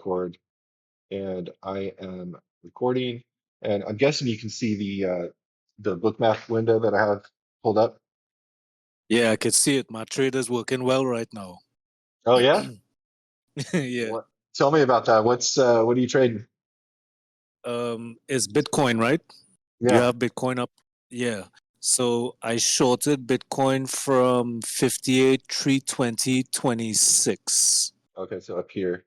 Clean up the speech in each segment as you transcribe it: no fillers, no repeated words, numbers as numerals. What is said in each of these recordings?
record, and I am recording. And I'm guessing you can see the bookmap window that I have pulled up. Yeah, I can see it. My trade is working well right now. Oh yeah? Yeah. What? Tell me about that. What are you trading? It's Bitcoin, right? Do you Yeah. have Bitcoin up? Yeah. So I shorted Bitcoin from 58,320.26. Okay, so up here.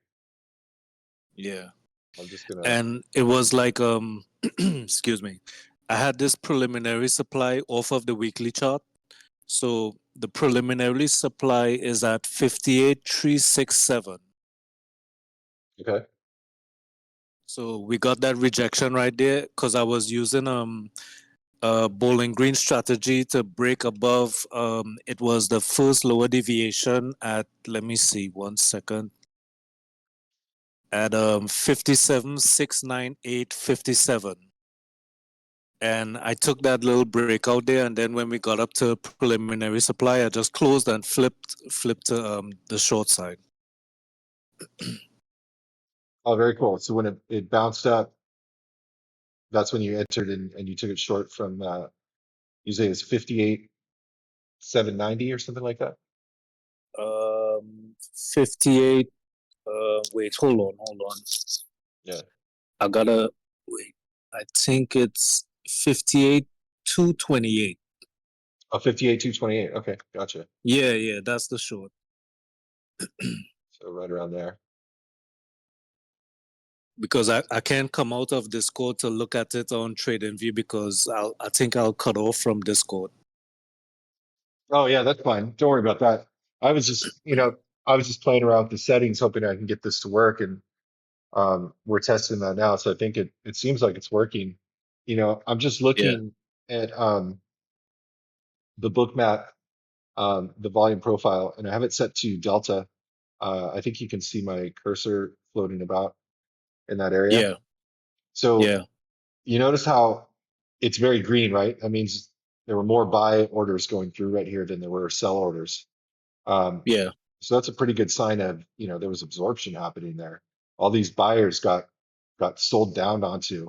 Yeah. I'm just gonna. And it was like excuse me. I had this preliminary supply off of the weekly chart. So the preliminary supply is at 58,367. Okay. So we got that rejection right there because I was using Bowling Green strategy to break above. It was the first lower deviation at, let me see, 1 second, at 57,698.57. And I took that little breakout there, and then when we got up to preliminary supply, I just closed and flipped to the short side. Oh, very cool. So when it bounced up, that's when you entered and you took it short from usually it's 58,790 or something like that. 58. Wait, hold on. Yeah. I gotta wait. I think it's 58,228. Oh, 58,228. Okay, gotcha. Yeah, that's the short. So right around there. Because I can't come out of Discord to look at it on TradingView because I think I'll cut off from Discord. Oh yeah, that's fine. Don't worry about that. I was just, I was just playing around with the settings, hoping I can get this to work, and we're testing that now. So I think it seems like it's working. I'm just Yeah, looking at the bookmap, the volume profile, and I have it set to delta. I think you can see my cursor floating about in that area. yeah, So yeah, you notice how it's very green, right? That means there were more buy orders going through right here than there were sell orders. Um, yeah, so that's a pretty good sign of, there was absorption happening there. All these buyers got sold down onto,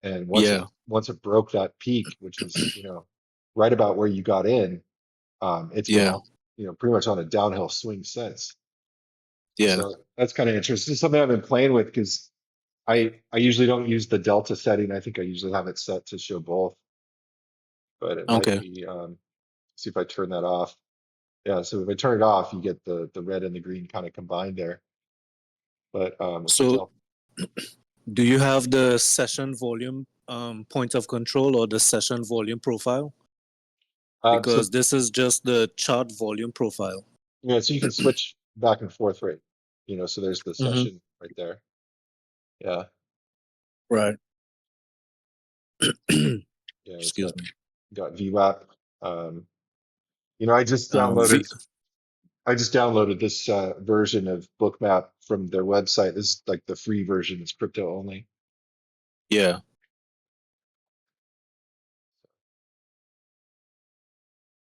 and yeah, once it broke that peak, which was, right about where you got in, it's been yeah, on, pretty much on a downhill swing since. yeah. So that's kind of interesting. It's something I've been playing with because I usually don't use the delta setting. I think I usually have it set to show both, but it might Okay. be, see if I turn that off. Yeah, so if I turn it off, you get the red and the green kind of combined there. But with the So delta, do you have the session volume point of control or the session volume profile? so Because this is just the chart volume profile. so you can switch back and forth, right? So there's the Mm-hmm. session right there. Yeah, Right. yeah, it's Excuse me. got VWAP. Um, I just V. downloaded this version of Bookmap from their website. This is like the free version. It's crypto only. Yeah.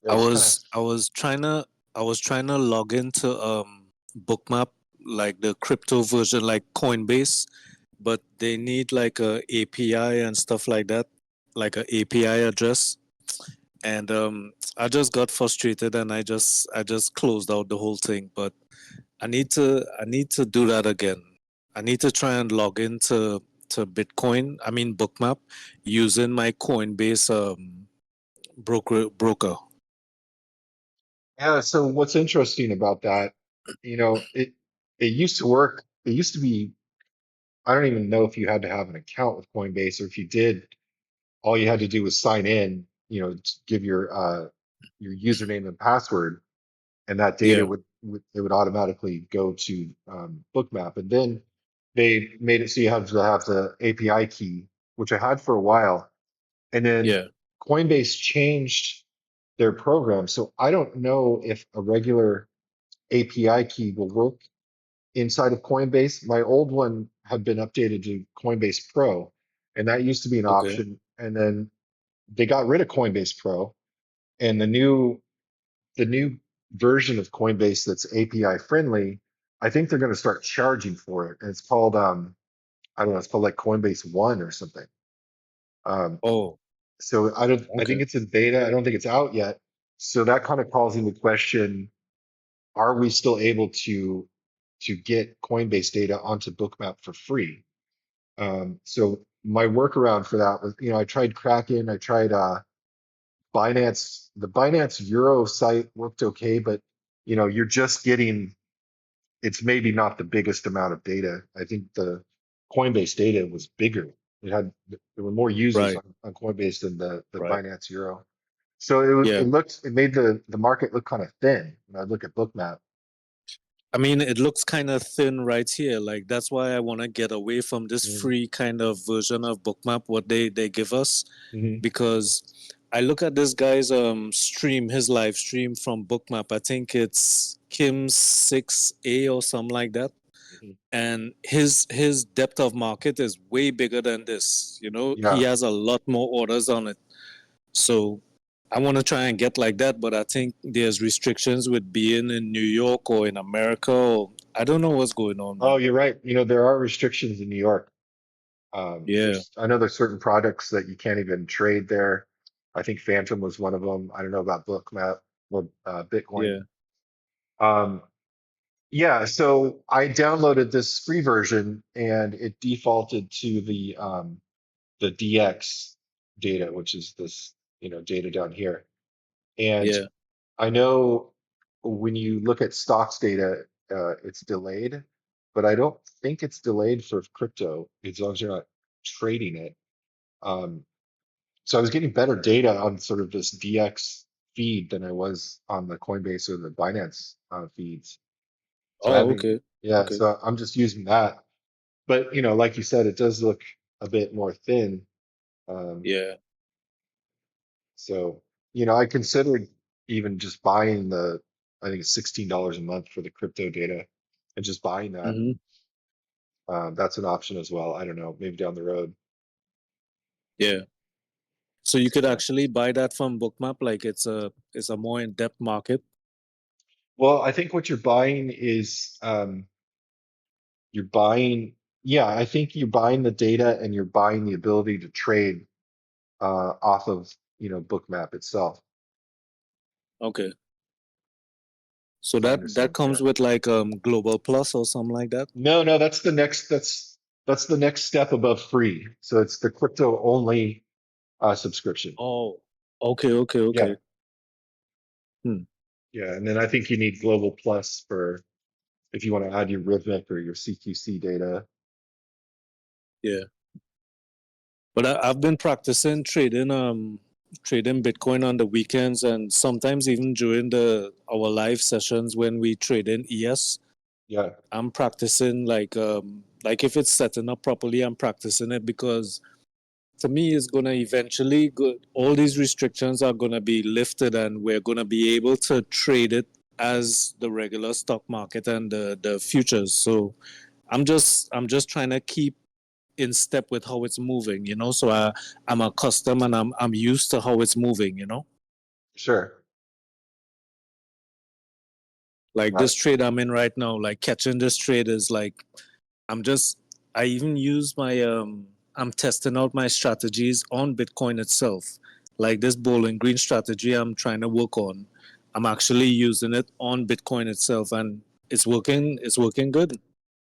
Yeah, I it's kind of was I was trying to I was trying to log into Bookmap, like the crypto version, like Coinbase, but they need like a API and stuff like that, like a API address. And I just got frustrated and I just closed out the whole thing. But I need to do that again. I need to try and log into to Bitcoin. I mean Bookmap using my Coinbase broker. yeah. So what's interesting about that, it used to work. It used to be. I don't even know if you had to have an account with Coinbase, or if you did, all you had to do was sign in. Give your username and password, and that data Yeah, would automatically go to Bookmap. And then they made it so you have to have the API key, which I had for a while. And then yeah. Coinbase changed their program. So I don't know if a regular API key will work inside of Coinbase. My old one had been updated to Coinbase Pro, and that used to be an Okay. option. And then they got rid of Coinbase Pro, and the new version of Coinbase that's API friendly I think they're going to start charging for it, and it's called I don't know, it's called like Coinbase One or something. Um, Oh, so I think okay. it's in beta. I don't think it's out yet. So that kind of calls into question: are we still able to get Coinbase data onto Bookmap for free? So my workaround for that was, I tried Kraken, I tried Binance. The Binance Euro site worked okay, but you're just getting, it's maybe not the biggest amount of data. I think the Coinbase data was bigger. There were more users Right, on Coinbase than the right. Binance Euro. So it Yeah. looked, it made the market look kind of thin when I look at Bookmap. I mean, it looks kind of thin right here. Like that's why I want to get away from this Mm, free kind of version of Bookmap what they give us, mhm, because I look at this guy's stream, his live stream from Bookmap. I think it's Kim 6A or something like that. mhm. And his depth of market is way bigger than this. You know, he Yeah. has a lot more orders on it. So I want to try and get like that, but I think there's restrictions with being in New York or in America. Or I don't know what's going on, Oh, man. you're right. There are restrictions in New York. Yeah, I know there's certain products that you can't even trade there. I think Phantom was one of them. I don't know about Bookmap or Bitcoin. yeah. Um, yeah, so I downloaded this free version and it defaulted to the DX data, which is this, data down here. And Yeah. I know when you look at stocks data, it's delayed, but I don't think it's delayed for crypto as long as you're not trading it. Um, so I was getting better data on sort of this DX feed than I was on the Coinbase or the Binance feeds. So Oh, okay. yeah, Okay. so I'm just using that. But like you said, it does look a bit more thin. Um, Yeah. so I considered even just buying I think it's $16 a month for the crypto data, and just buying that. Hmm. That's an option as well. I don't know, maybe down the road. Yeah. So you So could yeah. actually buy that from Bookmap, like it's a more in-depth market. Well, I think what you're buying is you're buying, yeah, I think you're buying the data and you're buying the ability to trade off of, Bookmap itself, Okay. So if I that understand comes correctly. with like Global Plus or something like that. No, no, that's the next step above free. So it's the crypto only subscription. Oh, okay, okay, Yeah, okay. Hmm. yeah, and then I think you need Global Plus for if you want to add your Rhythmic or your CQC data. Yeah. But I've been practicing trading Bitcoin on the weekends and sometimes even during the our live sessions when we trade in ES. Yeah, I'm practicing like if it's setting up properly, I'm practicing it because to me it's gonna eventually go, all these restrictions are gonna be lifted and we're gonna be able to trade it as the regular stock market and the futures. So I'm just trying to keep in step with how it's moving, so I'm accustomed and I'm used to how it's moving. sure. Like Yeah, this trade I'm in right now, like catching this trade is like I'm just I even use my I'm testing out my strategies on Bitcoin itself. Like this bowling green strategy I'm trying to work on. I'm actually using it on Bitcoin itself and it's working good.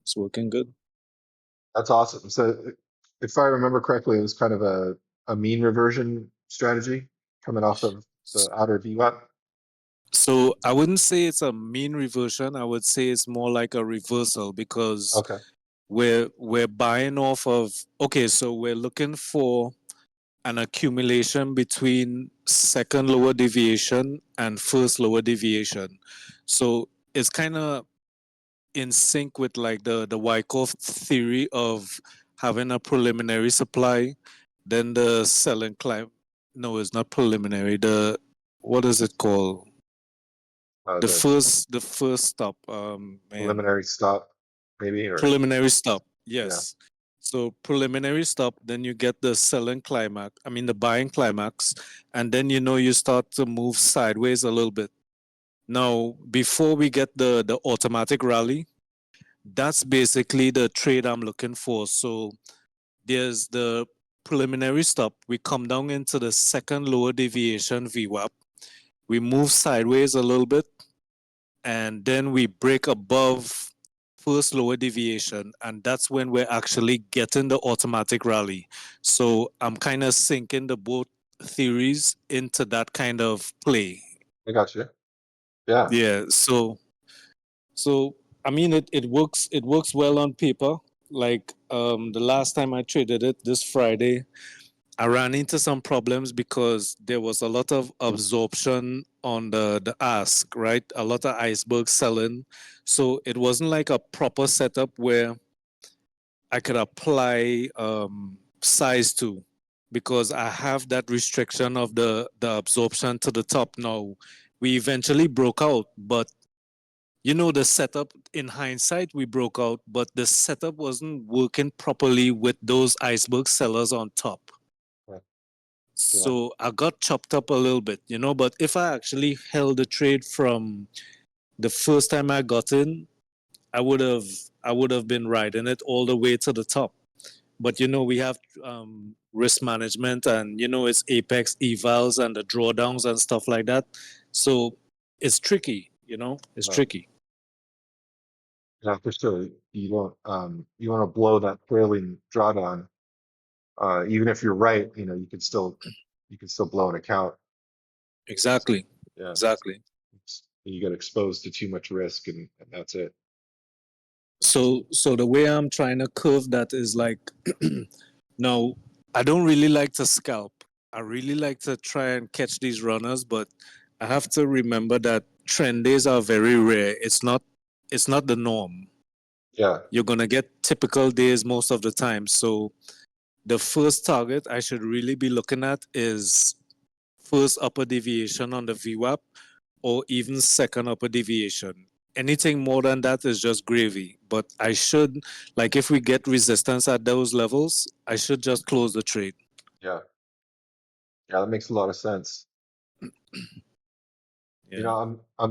It's working good. that's awesome. So if I remember correctly, it was kind of a mean reversion strategy coming off of the outer VWAP. So I wouldn't say it's a mean reversion. I would say it's more like a reversal because Okay. we're buying off of okay, so we're looking for an accumulation between second lower deviation and first lower deviation. So it's kind of in sync with like the Wyckoff theory of having a preliminary supply, then the selling climb. No, it's not preliminary. The what is it called? The The first stop. Man, preliminary stop, maybe, or preliminary stop. yeah. Yes. So preliminary stop, then you get the selling climax. I mean the buying climax, and then you start to move sideways a little bit. Now, before we get the automatic rally, That's basically the trade I'm looking for. So there's the preliminary stop. We come down into the second lower deviation VWAP. We move sideways a little bit, and then we break above first lower deviation, and that's when we're actually getting the automatic rally. So I'm kind of sinking the both theories into that kind of play. I got you. Yeah, Yeah. So I mean it works well on paper. Like the last time I traded it this Friday, I ran into some problems because there was a lot of absorption on the ask, right? A lot of iceberg selling. So it wasn't like a proper setup where I could apply size to, because I have that restriction of the absorption to the top now. We eventually broke out, but the setup in hindsight we broke out, but the setup wasn't working properly with those iceberg sellers on top. yeah, yeah, So I got chopped up a little bit, but if I actually held the trade from the first time I got in, I would have I would have been riding it all the way to the top. But we have risk management, and it's apex evals and the drawdowns and stuff like that. So it's tricky. It's yeah. tricky. Yeah, for sure. You want to blow that trailing drawdown. Even if you're right, you can still blow an account. Exactly. Yeah, Exactly. you get exposed to too much risk, and that's it. So the way I'm trying to curve that is like, now I don't really like to scalp. I really like to try and catch these runners, but I have to remember that trend days are very rare. It's not the norm. Yeah, You're gonna get typical days most of the time. So the first target I should really be looking at is first upper deviation on the VWAP, or even second upper deviation. Anything more than that is just gravy. But I should, like, if we get resistance at those levels, I should just close the trade. yeah, yeah. That makes a lot of sense. You Yeah. know, I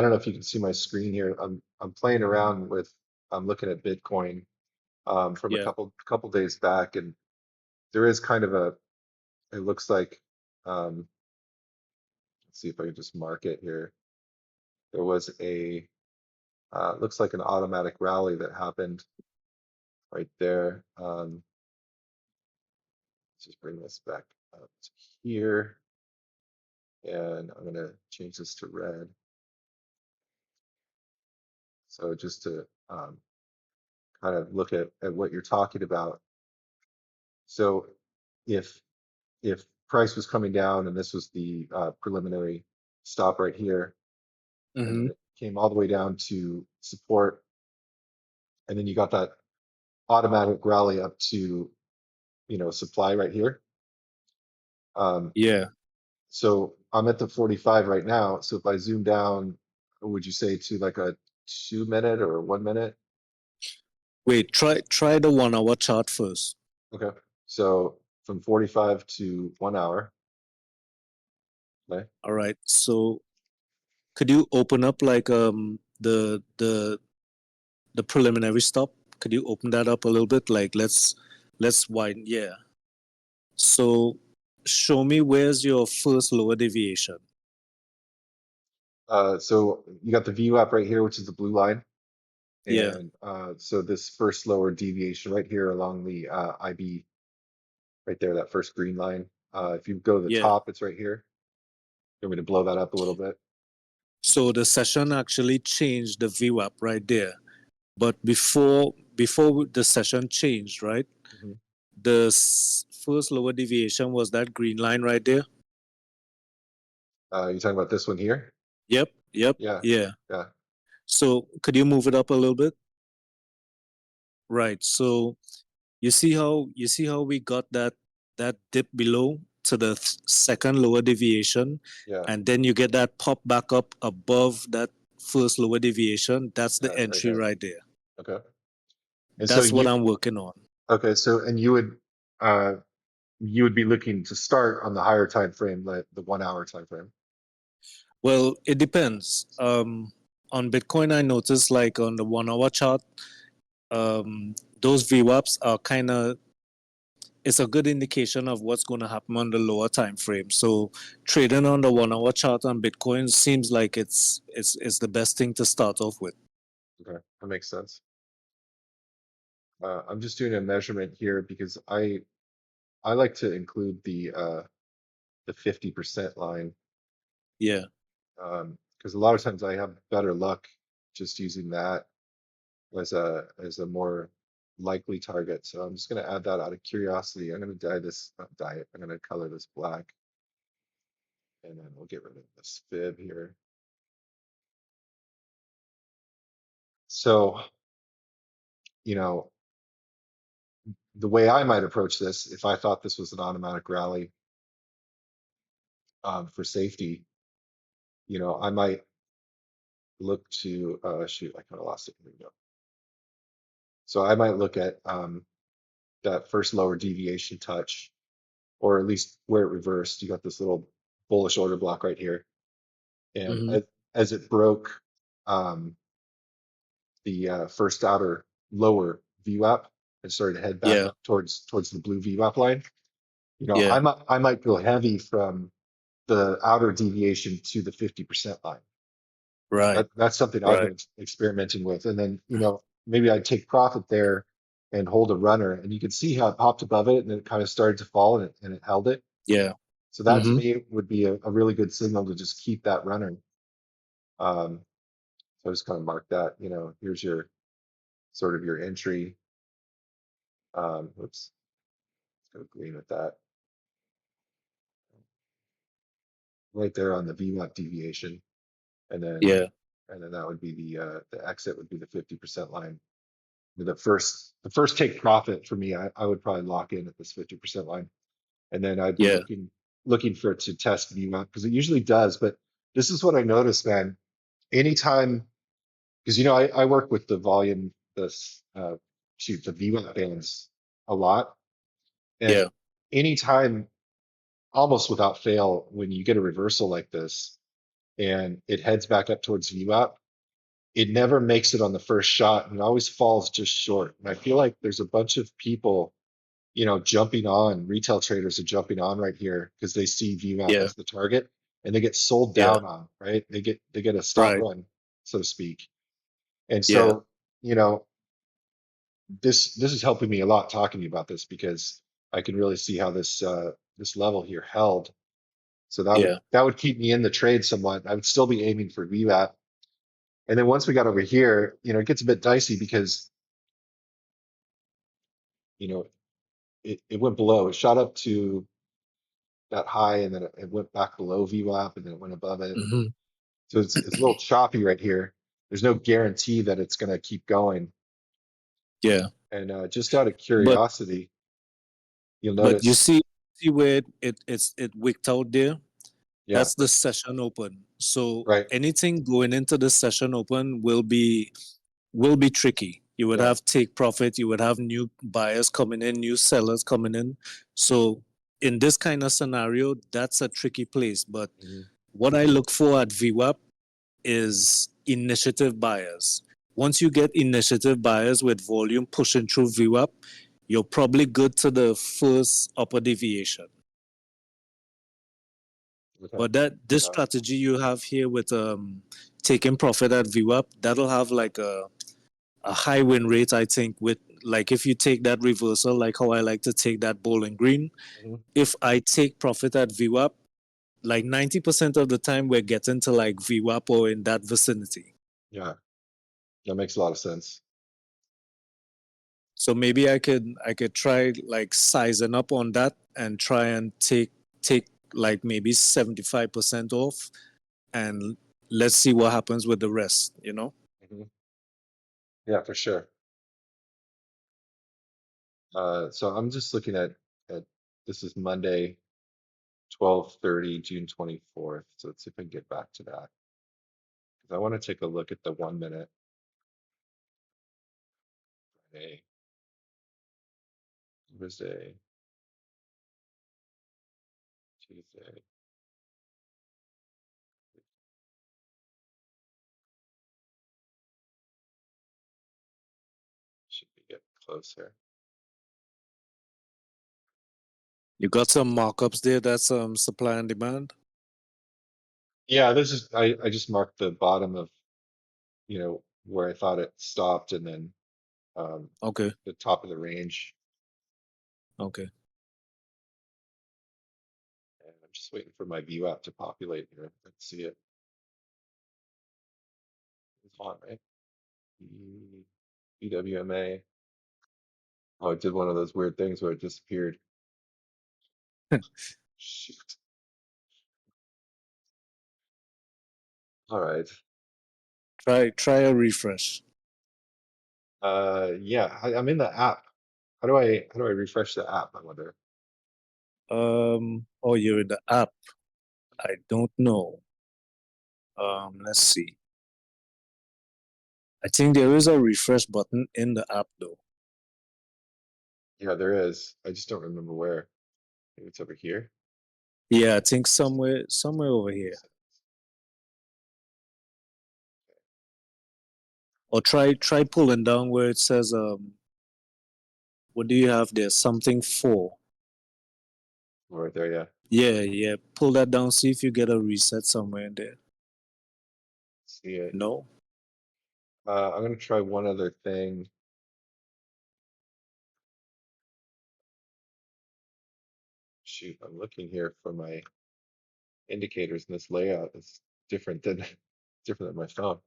don't know if you can see my screen here. I'm playing around with. I'm looking at Bitcoin from a Yeah. couple days back, and there is kind of a. It looks like. Let's see if I can just mark it here. There was a. Looks like an automatic rally that happened right there. Let's just bring this back up to here, and I'm gonna change this to red. So just to kind of look at what you're talking about. So if if price was coming down and this was the preliminary stop right here, and then Mm-hmm. it came all the way down to support, and then you got that automatic rally up to supply right here. Um, Yeah. so I'm at the 45 right now. So if I zoom down, would you say to like a 2 minute or a 1 minute? Wait, try the 1 hour chart first. Okay. So from 45 to 1 hour. Okay. All right. So could you open up like the preliminary stop? Could you open that up a little bit? Like let's widen. Yeah. So show me where's your first lower deviation. So you got the VWAP right here, which is the blue line. Yeah. And so this first lower deviation right here along the IB right there, that first green line. If you go to the Yeah. top, it's right here. You want me to blow that up a little bit? So the session actually changed the VWAP right there. But before the session changed, right? Mhm. The first lower deviation was that green line right there. You're talking about this one here? Yep. Yep. Yeah, Yeah. yeah, So could you move it up a little bit? Right. So you see how we got that dip below to the second lower deviation, yeah, and then you get that pop back up above that first lower deviation. That's the yeah, right entry here. right there. Okay. And so That's what I'm working on. okay, so and uh you would be looking to start on the higher time frame, the 1 hour time frame. Well, it depends. on Bitcoin, I noticed like on the 1 hour chart, those VWAPs are kind of, it's a good indication of what's going to happen on the lower time frame. So trading on the 1 hour chart on Bitcoin seems like it's the best thing to start off with. Okay, that makes sense. I'm just doing a measurement here because I like to include the 50% line, Yeah. because a lot of times I have better luck just using that as a more likely target. So I'm just going to add that out of curiosity. I'm going to not dye it. I'm going to color this black, and then we'll get rid of this fib here. So, you know, the way I might approach this, if I thought this was an automatic rally, for safety, I might look to, shoot, I kind of lost it. Here we go. So I might look at, that first lower deviation touch, or at least where it reversed. You got this little bullish order block right here. And Hmm. as it broke, um, the first outer lower VWAP and started to head back Yeah. up towards the blue VWAP line, Yeah. I might go heavy from the outer deviation to the 50% line. Right. That's something I've Right. been experimenting with. And then, maybe I'd take profit there and hold a runner. And you can see how it popped above it and then it kind of started to fall, and it held it. Yeah. So that to Hmm. me would be a really good signal to just keep that runner. Um, so I just kind of mark that, here's your sort of your entry. Oops, let's go green with that. Right there on the VWAP deviation. And then Yeah. that would be the exit would be the 50% line. The first take profit for me, I would probably lock in at this 50% line. And then I'd be Yeah. looking for it to test VWAP, because it usually does. But this is what I noticed, man. Anytime, because I work with the volume, the VWAP bands a lot. And Yeah. anytime, almost without fail, when you get a reversal like this and it heads back up towards VWAP, it never makes it on the first shot, and it always falls just short. And I feel like there's a bunch of people, jumping on, retail traders are jumping on right here because they see VWAP Yeah. as the target, and they get sold Yeah. down on, right? They get a stop Right. run, so to speak. And Yeah. so, you know, this is helping me a lot talking to you about this, because I can really see how this level here held. So that would Yeah. that would keep me in the trade somewhat. I would still be aiming for VWAP. And then once we got over here, it gets a bit dicey because, you know, it went below. It shot up to that high, and then it went back below VWAP, and then it went above it. Hmm. So it's a little choppy right here. There's no guarantee that it's going to keep going. Yeah. And just out of But curiosity, you'll but you notice, see where it wicked out there? yeah, That's the session open. So right, anything going into the session open will be tricky. You would yeah, have take profit, you would have new buyers coming in, new sellers coming in. So in this kind of scenario, that's a tricky place. But mhm, what I look for at VWAP is initiative buyers. Once you get initiative buyers with volume pushing through VWAP, you're probably good to the first upper deviation. okay, But that this yeah, strategy you have here with taking profit at VWAP, that'll have like a high win rate, I think, with like if you take that reversal, like how I like to take that bowling green. mhm, If I take profit at VWAP, like 90% of the time we're getting to like VWAP or in that vicinity. yeah, that makes a lot of sense. So maybe I could try like sizing up on that and try and take like maybe 75% off, and let's see what happens with the rest. Mhm, yeah, for sure. So I'm just looking at this is Monday, 12:30, June 24th. So let's see if I can get back to that, because I want to take a look at the 1 minute. Friday, Tuesday, Tuesday. close here. You got some markups there. That's supply and demand. Yeah, this is I just marked the bottom of, where I thought it stopped, and then um, Okay. the top of the range. Okay. And I'm just waiting for my VWAP to populate here. Let's see it. It's on, right? BWMA. Oh, it did one of those weird things where it disappeared. Shoot. All right. Try a refresh. Yeah, I'm in the app. How do I refresh the app, I wonder? Oh, you're in the app. I don't know. Let's see. I think there is a refresh button in the app though. Yeah, there is. I just don't remember where. Maybe it's over here. Yeah, I think somewhere over here. Or try pulling down where it says what do you have there? Something for. Right there, yeah. Yeah, yeah. Pull that down, see if you get a reset somewhere in there. See it. No? I'm gonna try one other thing. Shoot, I'm looking here for my indicators, and this layout is different than different than my phone.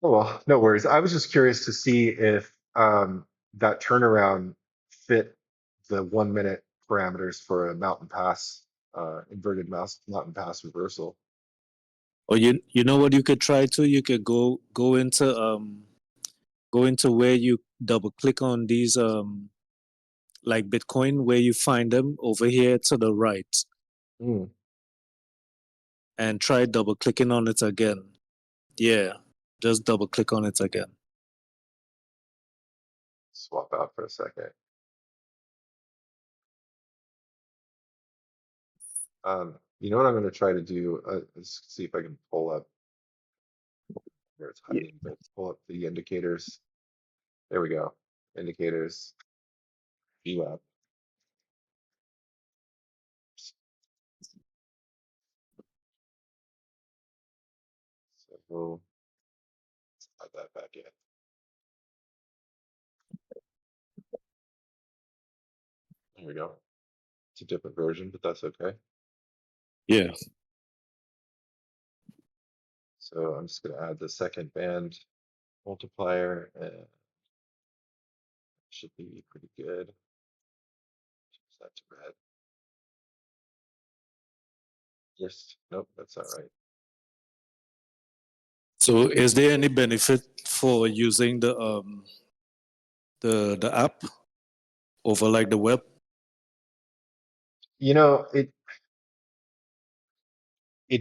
Oh well, no worries. I was just curious to see if that turnaround fit the 1 minute parameters for a mountain pass, inverted mountain pass reversal. Or you know what you could try to? You could go into where you double click on these like Bitcoin where you find them over here to the right Hmm. and try double clicking on it again. Yeah. Just double click on it again. Swap out for a second. You know what I'm going to try to do? Let's see if I can pull up where it's Yeah. hiding, but pull up the indicators. There we go. Indicators, VWAP. So we'll add that back in. There we go. It's a different version, but that's okay. Yeah. So I'm just going to add the second band multiplier, and it should be pretty good. Change that to red. Yes. Nope, that's not right. So is there any benefit for using the app over like the web? You know, it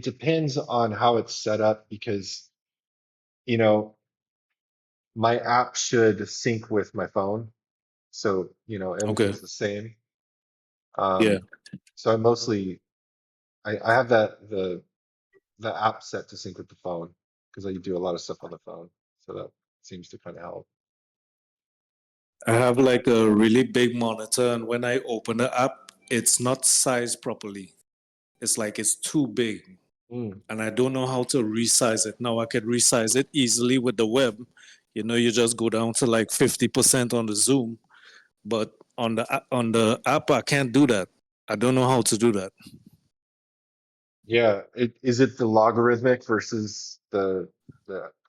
depends on how it's set up because, you know, my app should sync with my phone. So, Okay. everything's the same. Yeah. Um, so I have the app set to sync with the phone because I do a lot of stuff on the phone. So that seems to kind of help. I have like a really big monitor, and when I open the app, it's not sized properly. It's like it's too big, Mm, and I don't know how to resize it. Now I could resize it easily with the web. You just go down to like 50% on the zoom, but on the app, I can't do that. I don't know how to do that. yeah. Is it the logarithmic versus the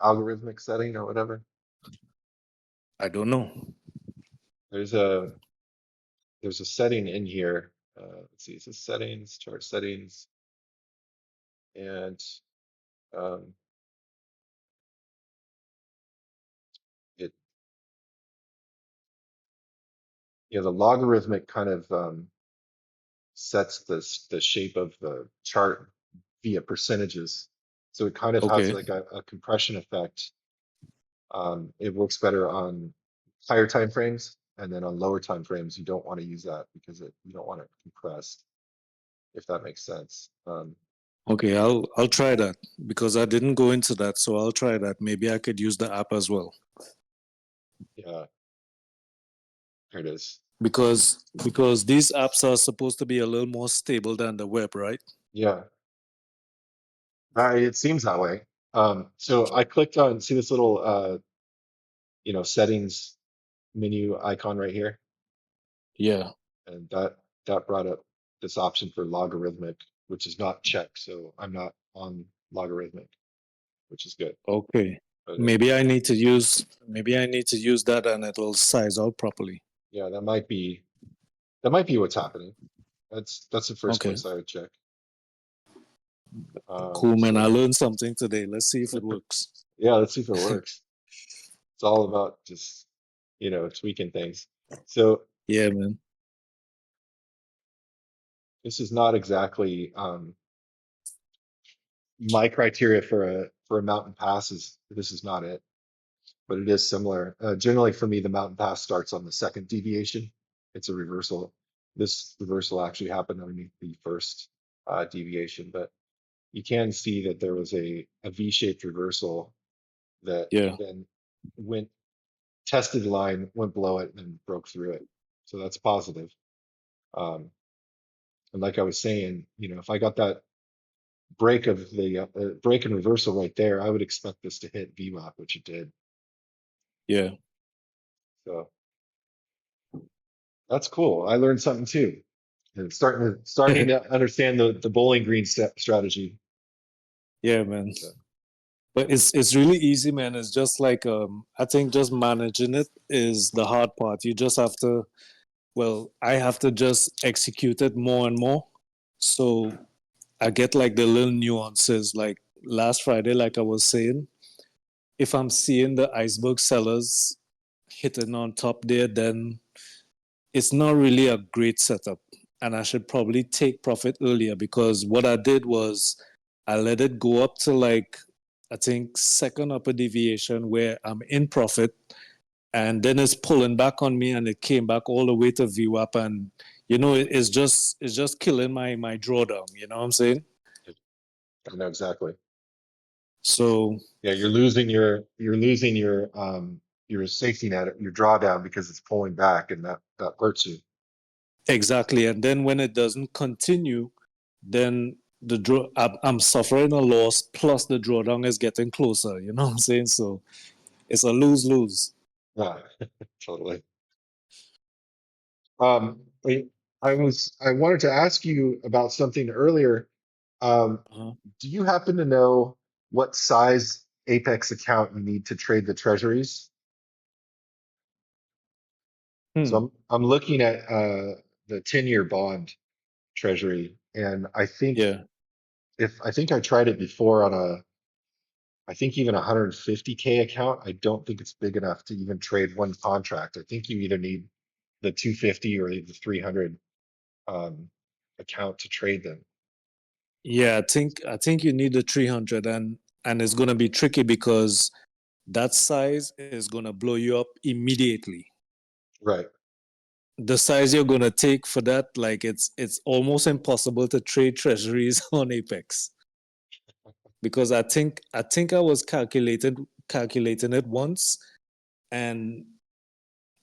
algorithmic setting or whatever? I don't know. There's a there's a setting in here. Let's see, it's a settings, chart settings, and um, it the logarithmic kind of sets the shape of the chart via percentages. So it kind of has Okay. like a compression effect. It works better on higher time frames, and then on lower time frames, you don't want to use that because you don't want it compressed, if that makes sense. Okay, I'll try that because I didn't go into that, so I'll try that. Maybe I could use the app as well. Yeah, there it is. Because these apps are supposed to be a little more stable than the web, right? Yeah, it seems that way. So I clicked on, see this little, settings menu icon right here, Yeah. and that brought up this option for logarithmic, which is not checked. So I'm not on logarithmic, which is good. Okay. But Maybe I need to use that and it'll size out properly. yeah, that might be what's happening. That's the first Okay. place I would check. Cool, man. I So learned something today. Let's see if it works. yeah, let's see if it works. It's all about just, tweaking things. So Yeah, man. this is not exactly my criteria for a mountain pass is this is not it, but it is similar. Generally for me, the mountain pass starts on the second deviation. It's a reversal. This reversal actually happened underneath the first deviation, but you can see that there was a V-shaped reversal that Yeah. then went tested the line, went below it, and then broke through it. So that's positive. Um, and like I was saying, if I got that break and reversal right there, I would expect this to hit VWAP, which it did. Yeah. So that's cool. I learned something too. And starting to understand the bowling green strategy. Yeah, man. So, But it's really easy, man. It's just like I think just managing it is the hard part. You just have to, well, I have to just execute it more and more. So I get like the little nuances. Like last Friday, like I was saying, if I'm seeing the iceberg sellers hitting on top there, then it's not really a great setup. And I should probably take profit earlier because what I did was I let it go up to like, I think, second upper deviation where I'm in profit. And then it's pulling back on me and it came back all the way to VWAP. And, it's just killing my drawdown. You know what I'm saying? I know exactly. So Yeah, you're losing your safety net, your drawdown because it's pulling back, and that hurts you. exactly. And then when it doesn't continue, then I'm suffering a loss plus the drawdown is getting closer. You know what I'm saying? So it's a lose lose. Yeah, totally. Wait, I wanted to ask you about something earlier. Um, Uh-huh. do you happen to know what size Apex account you need to trade the treasuries? So Hmm. I'm looking at the 10-year bond treasury, and Yeah. I think I tried it before on I think even 150K account. I don't think it's big enough to even trade one contract. I think you either need the 250 or the 300 um, account to trade them. Yeah. I think you need the 300, and it's gonna be tricky because that size is gonna blow you up immediately. Right. The size you're gonna take for that, like it's almost impossible to trade treasuries on Apex because I think I was calculating it once, and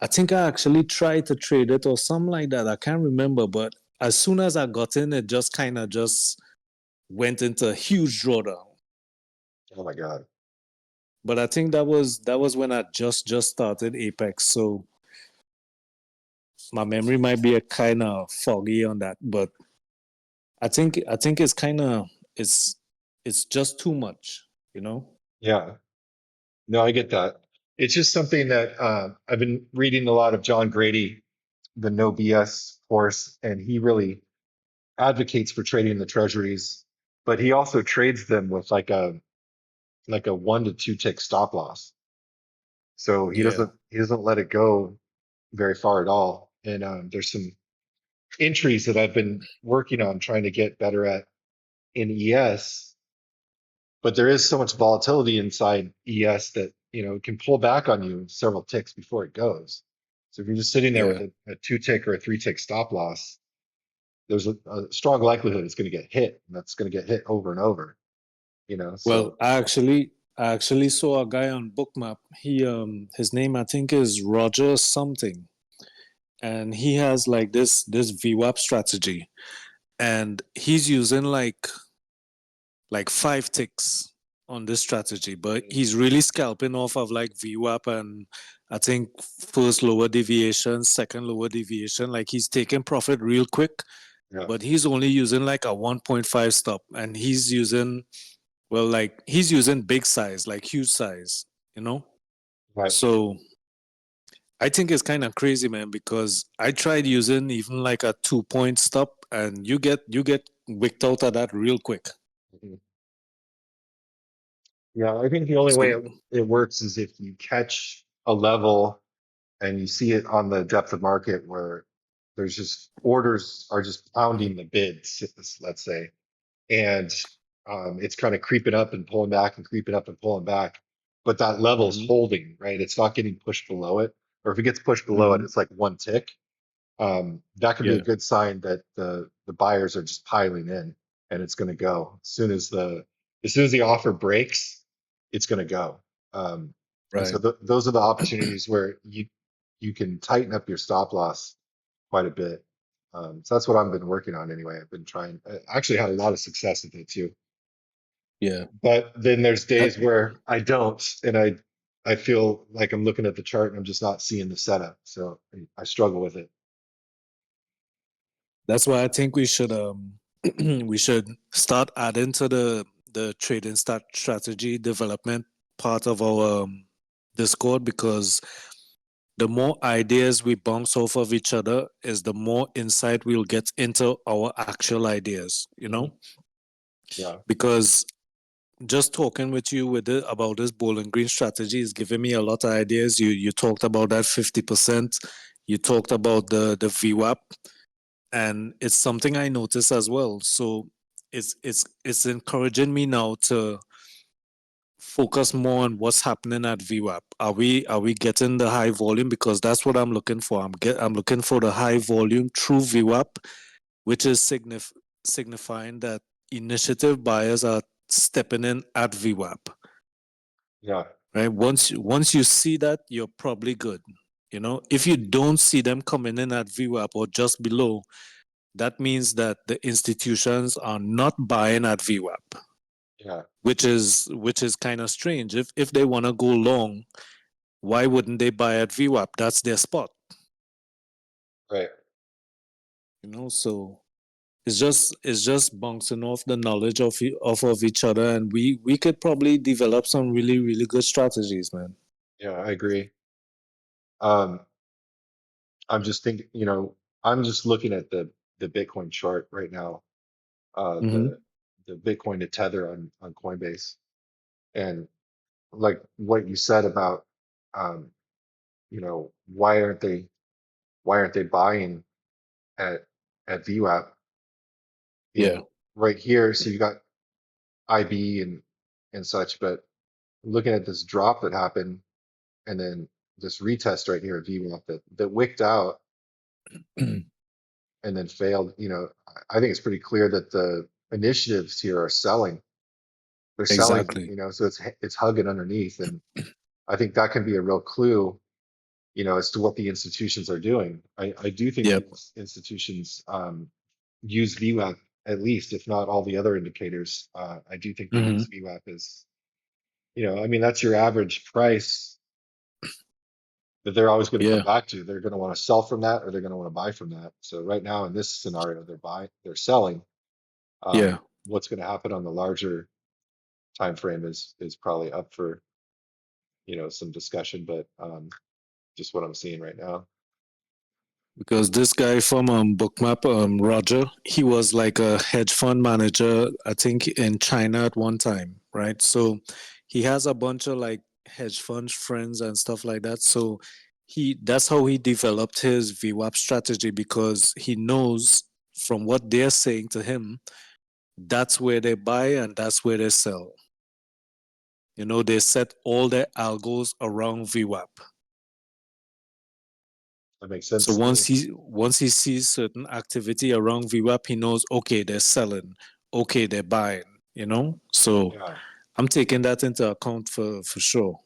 I think I actually tried to trade it or something like that. I can't remember, but as soon as I got in, it just kind of just went into a huge drawdown. Oh my God. But I think that was when I just started Apex, so my memory might be a kind of foggy on that. But I think it's it's just too much, you know. Yeah. No, I get that. It's just something that I've been reading a lot of John Grady, the No BS course, and he really advocates for trading the treasuries, but he also trades them with like a 1 to 2 tick stop loss. So he Yeah, doesn't he doesn't let it go very far at all. And there's some entries that I've been working on trying to get better at in ES, but there is so much volatility inside ES that it can pull back on you several ticks before it goes. So if you're just sitting there with yeah. a 2 tick or a 3 tick stop loss, there's a strong likelihood it's going to get hit, and that's going to get hit over and over. Well, So I I actually saw a guy on Bookmap. His name I think is Roger something, and he has like this VWAP strategy, and he's using like 5 ticks on this strategy, but Mhm. he's really scalping off of like VWAP and I think first lower deviation, second lower deviation. Like he's taking profit real quick, Yeah, but he's only using like a 1.5 stop, and he's using like he's using big size, like huge size, you know. right. So I think it's kind of crazy, man, because I tried using even like a 2 point stop, and you get wicked out of that real quick. Mhm. Yeah, I think the only way So it works is if you catch a level and you see it on the depth of market where there's just orders are just pounding the bids, let's say, and it's kind of creeping up and pulling back and creeping up and pulling back, but that level's mhm, holding, right? It's not getting pushed below it, or if it gets pushed below it, mhm, it's like one tick. That could be a yeah, good sign that the buyers are just piling in, and it's going to go as soon as the offer breaks, it's going to go. And so right. those are the opportunities where you can tighten up your stop loss quite a bit. So that's what I've been working on anyway. I've been trying. I actually had a lot of success with it too. Yeah. But then there's That days where I don't, and I feel like I'm looking at the chart and I'm just not seeing the setup. So I struggle with it. that's why I think we should we should start adding to the trading strategy development part of our Discord, because the more ideas we bounce off of each other is the more insight we'll get into our actual ideas, you Mhm. know? Yeah. Because just talking with you about this bowling green strategy is giving me a lot of ideas. You talked about that 50%. You talked about the VWAP, and it's something I notice as well. So it's encouraging me now to focus more on what's happening at VWAP. Are we getting the high volume? Because that's what I'm looking for. I'm looking for the high volume true VWAP, which is signifying that initiative buyers are stepping in at VWAP. Yeah. Right? Once you see that, you're probably good. You know, if you don't see them coming in at VWAP or just below, that means that the institutions are not buying at VWAP, Yeah. which is kind of strange. If they want to go long, why wouldn't they buy at VWAP? That's their spot, Right. you know. So it's just bouncing off the knowledge of each other, and we could probably develop some really really good strategies, man. Yeah, I agree. Um, I'm just thinking, I'm just looking at the Bitcoin chart right now, uh, Mm-hmm. the the Bitcoin to Tether on Coinbase, and like what you said about, um, why aren't they buying at VWAP, Yeah. right here? So you got IB and such, but looking at this drop that happened, and then this retest right here at VWAP that wicked out and then failed. I think it's pretty clear that the initiatives here are selling. They're selling, Exactly. so it's hugging underneath, and I think that can be a real clue, as to what the institutions are doing. I do think Yep. these institutions use VWAP, at least, if not all the other indicators. I do think they Mm-hmm. use VWAP as, I mean, that's your average price that they're always going to come Yeah. back to. They're going to want to sell from that, or they're going to want to buy from that. So right now in this scenario, they're selling. Yeah. What's going to happen on the larger time frame is probably up for, some discussion, but just what I'm seeing right now. Because this guy from Bookmap, Roger, he was like a hedge fund manager, I think, in China at one time, right? So he has a bunch of like hedge fund friends and stuff like that. So that's how he developed his VWAP strategy, because he knows from what they're saying to him, that's where they buy and that's where they sell. You know, they set all their algos around VWAP. That makes So sense to me. once he sees certain activity around VWAP, he knows, okay, they're selling, okay, they're buying. You know, so Yeah. I'm taking that into account for sure.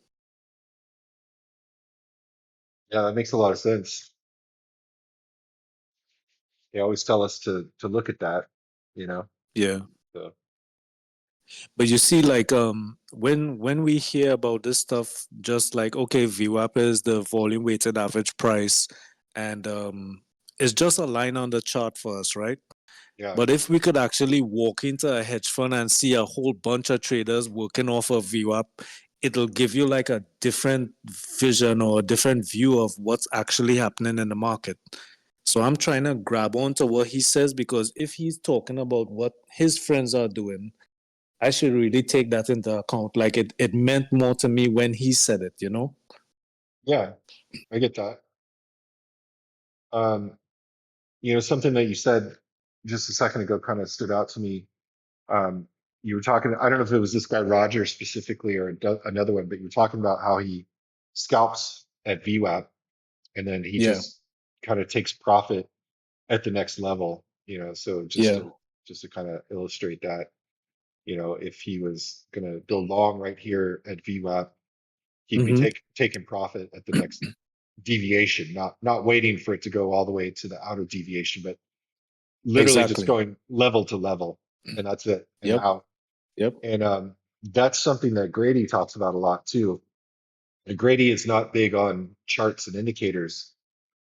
Yeah, that makes a lot of sense. They always tell us to look at that, you know. Yeah. So But you see, like when we hear about this stuff, just like okay, VWAP is the volume weighted average price, and it's just a line on the chart for us, right? yeah, But if we could actually walk into a hedge fund and see a whole bunch of traders working off of VWAP, it'll give you like a different vision or a different view of what's actually happening in the market. So I'm trying to grab onto what he says because if he's talking about what his friends are doing, I should really take that into account. Like it meant more to me when he said it, you know? yeah, I get that. Um, something that you said just a second ago kind of stood out to me. Um, you were talking, I don't know if it was this guy Roger specifically or another one, but you were talking about how he scalps at VWAP and then he Yeah, just kind of takes profit at the next level, so just yeah, to kind of illustrate that, if he was going to go long right here at VWAP, he'd be mm-hmm. taking profit at the next deviation, not waiting for it to go all the way to the outer deviation, but literally just Exactly. going level to level, and that's it, and Yep, out. yep. And that's something that Grady talks about a lot too. And Grady is not big on charts and indicators,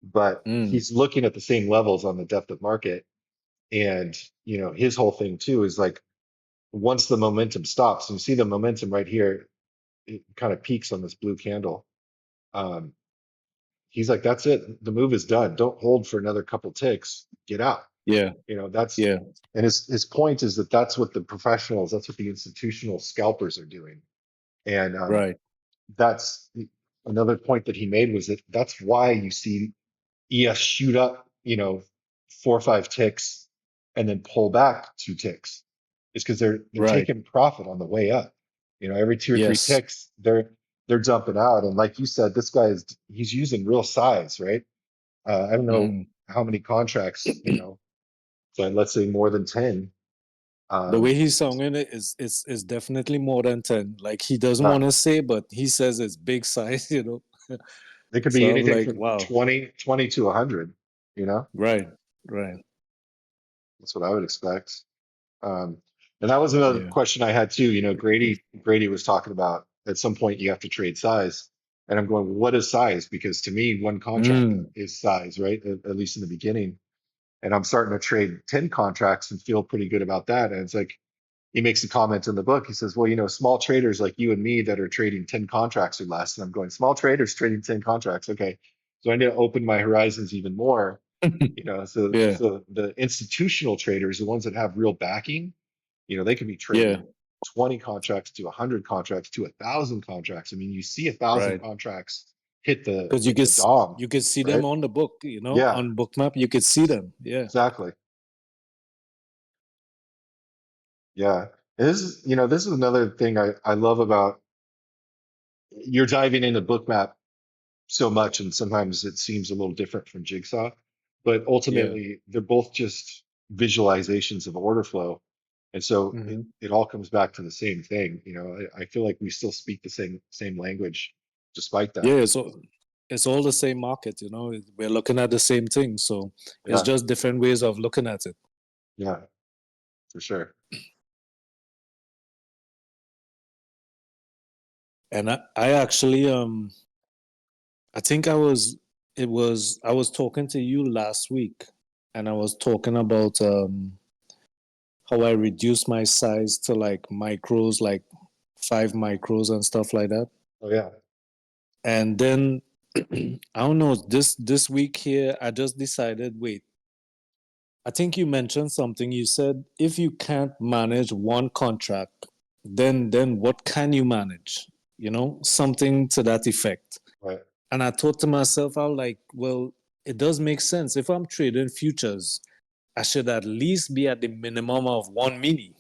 but Mm, he's looking at the same levels on the depth of market. And his whole thing too is like once the momentum stops, and you see the momentum right here, it kind of peaks on this blue candle. Um, he's like, that's it. The move is done. Don't hold for another couple ticks. Get out. yeah, That's yeah, and his point is that that's what the professionals, that's what the institutional scalpers are doing. And right, that's another point that he made was that that's why you see ES shoot up, 4 or 5 ticks and then pull back 2 ticks. It's because they're right. taking profit on the way up. Every 2 or 3 Yes. ticks, they're dumping out. And like you said, this guy he's using real size, right? I don't know Mm. how many contracts, but let's say more than 10. The way Um, he's sounding it is definitely more than 10. Like he doesn't yeah, want to say, but he says it's big size, you know. they could be So I'm anything like, from wow. 20 to 100, you know? Right, right. That's what I would expect. Um, and that was another Yeah. question I had too. Grady was talking about at some point you have to trade size. And I'm going, well, what is size? Because to me, one contract Mm. is size, right? At least in the beginning. And I'm starting to trade 10 contracts and feel pretty good about that. And it's like, he makes a comment in the book. He says, well, small traders like you and me that are trading 10 contracts or less. And I'm going, small traders trading 10 contracts. Okay. So I need to open my horizons even more. So Yeah, so the institutional traders, the ones that have real backing, they could be yeah, trading 20 contracts to 100 contracts to 1,000 contracts. I mean, you see 1,000 right. contracts hit the Because hit the dom, you could see them right? on the book, you know, Yeah, on Bookmap, you could see them. Yeah, exactly. Yeah. And this is another thing I love about you're diving into Bookmap so much, and sometimes it seems a little different from Jigsaw, but yeah. ultimately they're both just visualizations of order flow. And so it, Hmm. it all comes back to the same thing. I feel like we still speak the same language despite that. Yeah, it's all the same market, you know. We're looking at the same thing. So it's Yeah, just different ways of looking at it. yeah, for sure. And I actually I think I was talking to you last week and I was talking about how I reduced my size to like micros, like 5 micros and stuff like that. Oh yeah, And then I don't know, this week here, I just decided, wait, I think you mentioned something. You said if you can't manage one contract, then what can you manage? You know, something to that effect. right. And I thought to myself, I was like, well, it does make sense. If I'm trading futures, I should at least be at the minimum of one mini,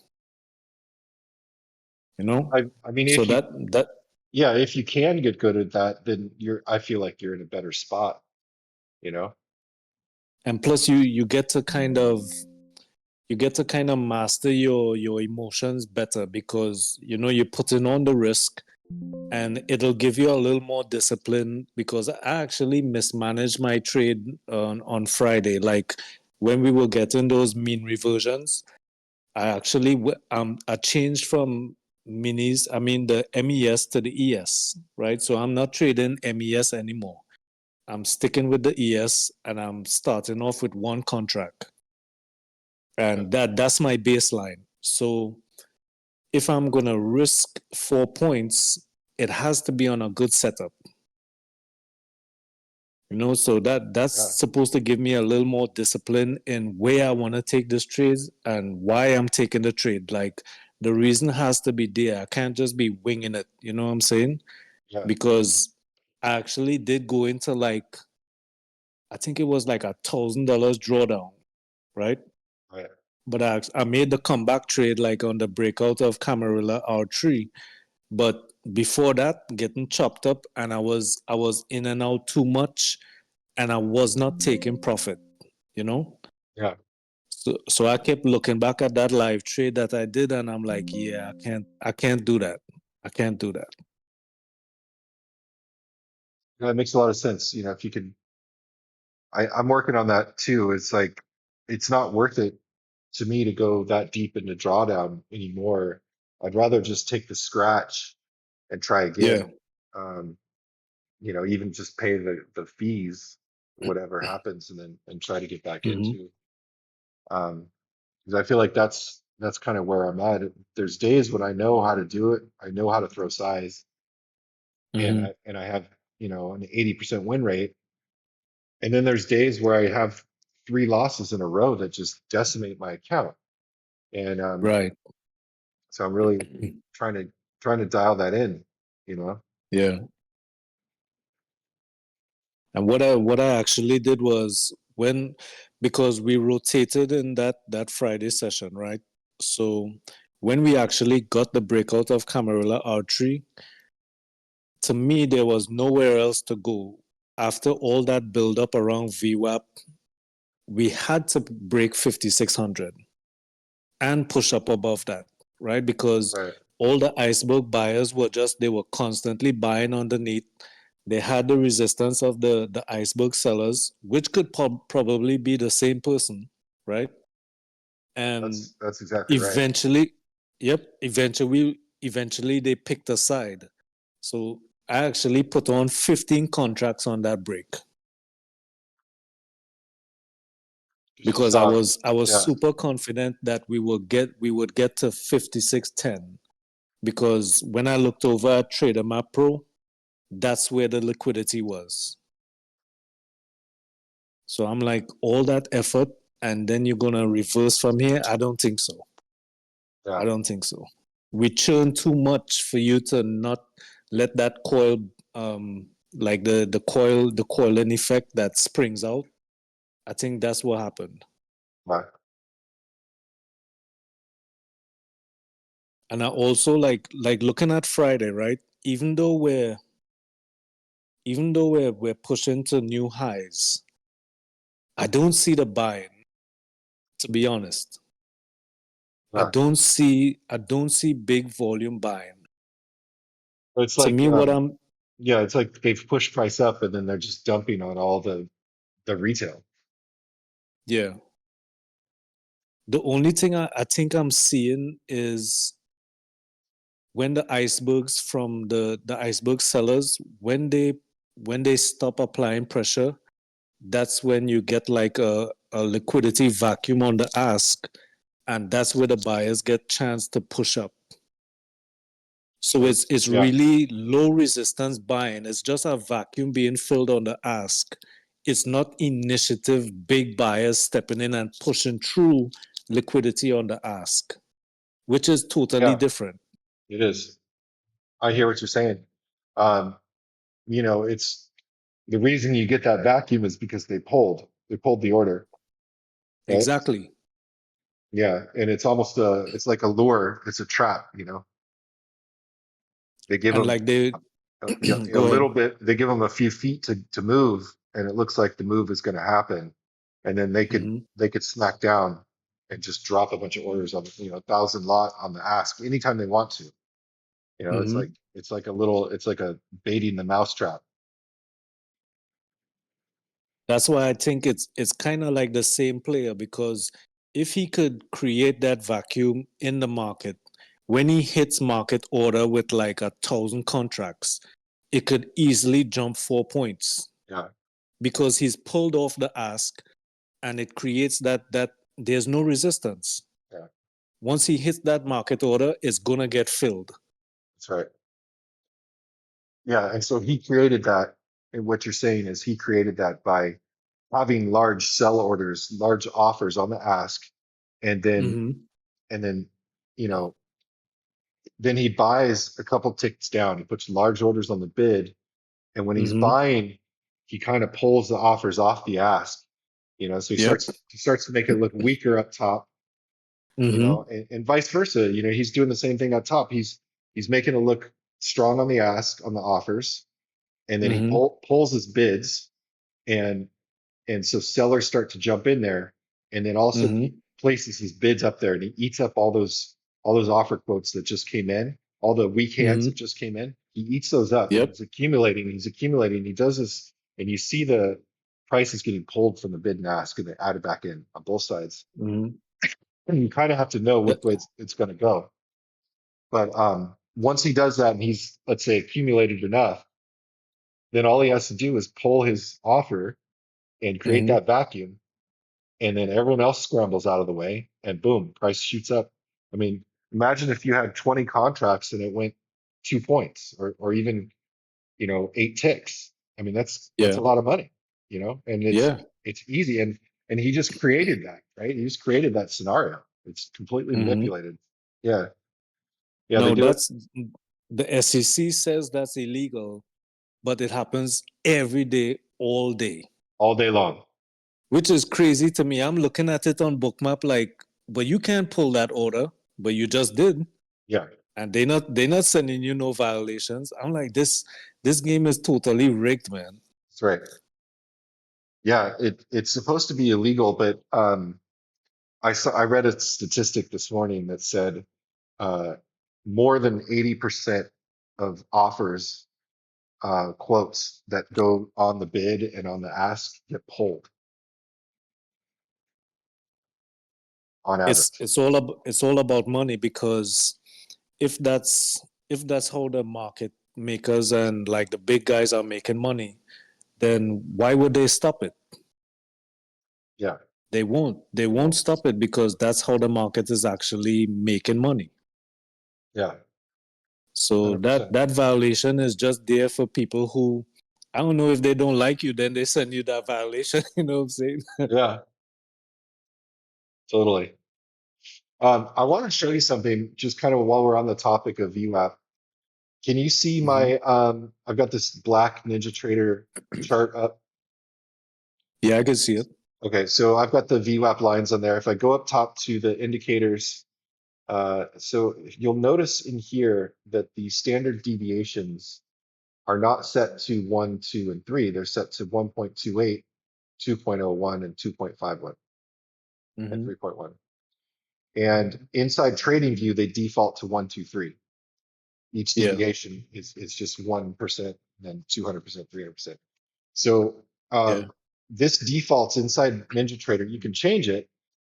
you know? I mean, So that yeah, if you can get good at that, then I feel like you're in a better spot, you know? and plus you get to kind of you get to kind of master your emotions better because you know you're putting on the risk and it'll give you a little more discipline because I actually mismanaged my trade on Friday. Like when we were getting those mean reversions, I actually I changed from minis, I mean the MES to the ES, right? So I'm not trading MES anymore. I'm sticking with the ES and I'm starting off with one contract. Yeah, And that's my baseline. So if I'm gonna risk 4 points, it has to be on a good setup. You know, so that's yeah, supposed to give me a little more discipline in where I want to take this trade and why I'm taking the trade. Like the reason has to be there. I can't just be winging it. You know what I'm saying? yeah, Because I actually did go into like I think it was like $1,000 drawdown, right? right, But I made the comeback trade like on the breakout of Camarilla R3. But before that, getting chopped up, and I was in and out too much, and I was not taking profit. You know, yeah. so I kept looking back at that live trade that I did, and I'm like, yeah, I can't do that. I can't do that. That makes a lot of sense. If you could, I'm working on that too. It's like, it's not worth it to me to go that deep into drawdown anymore. I'd rather just take the scratch and try Yeah. again. Um, even just pay the fees, whatever happens, and try to get back Mm-hmm. into. Um, because I feel like that's kind of where I'm at. There's days when I know how to do it. I know how to throw size, and Mm-hmm. I have an 80% win rate. And then there's days where I have 3 losses in a row that just decimate my account. And Right. so I'm really trying to trying to dial that in, you know. Yeah. And what I actually did was when because we rotated in that Friday session, right? So when we actually got the breakout of Camarilla R3, to me there was nowhere else to go. After all that build up around VWAP, we had to break 5600 and push up above that, right? Because Right. all the iceberg buyers they were constantly buying underneath. They had the resistance of the iceberg sellers, which could probably be the same person, right? And That's exactly right. eventually, yep, eventually they picked a side. So I actually put on 15 contracts on that break Because you because I saw, was I was yeah, super confident that we would get to 5610 because when I looked over at Trader Map Pro, that's where the liquidity was. So I'm like, all that effort, and then you're gonna reverse from here? I don't think so. I yeah, don't think so. We churn too much for you to not let that coil, like the coiling effect that springs out. I think that's what happened. right. And I also like looking at Friday, right? Even though we're pushing to new highs, I don't see the buying. To be honest, Yeah. I don't see big volume buying. But it's To like, me, what I'm yeah, it's like they've pushed price up and then they're just dumping on all the retail. yeah, the only thing I think I'm seeing is when the icebergs from the iceberg sellers when they stop applying pressure, that's when you get like a liquidity vacuum on the ask, and that's where the buyers get chance to push up. So it's Yeah, really low resistance buying. It's just a vacuum being filled on the ask. It's not initiative big buyers stepping in and pushing through liquidity on the ask, which is totally yeah, different. it is. I hear what you're saying. Um, it's the reason you get that vacuum is because they pulled the order, right? Exactly. Yeah, and it's like a lure, it's a trap. They give And them like they a go ahead. little bit, they give them a few feet to move, and it looks like the move is going to happen, and then they could Hmm. they could smack down, and just drop a bunch of orders on, 1,000 lot on the ask anytime they want to. Mm-hmm. It's like a baiting the mousetrap. That's why I think it's kind of like the same player, because if he could create that vacuum in the market, when he hits market order with like 1,000 contracts, it could easily jump 4 points Yeah, because he's pulled off the ask, and it creates that there's no resistance. yeah, Once he hits that market order, it's gonna get filled. that's right. Yeah, and so he created that. And what you're saying is he created that by having large sell orders, large offers on the ask, and then Mm-hmm. and then you know then he buys a couple ticks down. He puts large orders on the bid, and when he's Mm-hmm. buying, he kind of pulls the offers off the ask. So he Yep. starts to make it look weaker up top, Mm-hmm. and vice versa. He's doing the same thing up top. He's making it look strong on the ask on the offers, and then he Mm-hmm. pulls his bids, and and so sellers start to jump in there, and then all of a sudden he Mm-hmm. places his bids up there, and he eats up all those offer quotes that just came in, all the weak hands that Mm-hmm. just came in. He eats those up, and Yep. he's accumulating. He's accumulating. He does this, and you see the prices getting pulled from the bid and ask, and they add it back in on both sides. Mm-hmm. And you kind of have to know That, which way it's going to go. But once he does that, and he's, let's say, accumulated enough, then all he has to do is pull his offer and create mm-hmm. that vacuum, and then everyone else scrambles out of the way, and boom, price shoots up. I mean, imagine if you had 20 contracts and it went 2 points, or even, 8 ticks. I mean, that's a Yeah. lot of money, and it's Yeah. it's easy, and he just created that, right? He just created that scenario. It's completely Mm-hmm. manipulated. Yeah, yeah, they No, do it that's the SEC says that's illegal, but it happens every day, all day, all day long. which is crazy to me. I'm looking at it on Bookmap like, but you can't pull that order, but you just did, Yeah, and they're not sending you no violations. I'm like, this game is totally rigged, man. that's right. Yeah, it's supposed to be illegal, but I read a statistic this morning that said uh, more than 80% of offers, quotes that go on the bid and on the ask get pulled on It's average. it's all it's all about money, because if that's how the market makers and like the big guys are making money, then why would they stop it? Yeah, They won't stop it, because that's how the market is actually making money. yeah, So that 100%. that violation is just there for people who, I don't know, if they don't like you, then they send you that violation. You know what I'm saying? Yeah, totally. I want to show you something just kind of while we're on the topic of VWAP. Can you see Mm-hmm. my, I've got this black Ninja Trader chart up. Yeah, I can see it. Okay, so I've got the VWAP lines on there. If I go up top to the indicators, so you'll notice in here that the standard deviations are not set to 1, 2, and 3. They're set to 1.28, 2.01, and 2.51, and Mm-hmm. 3.1. And inside Trading View, they default to 1, 2, 3. Each Yeah, deviation is just 1%, then 200%, 300%. So yeah, this defaults inside NinjaTrader. You can change it,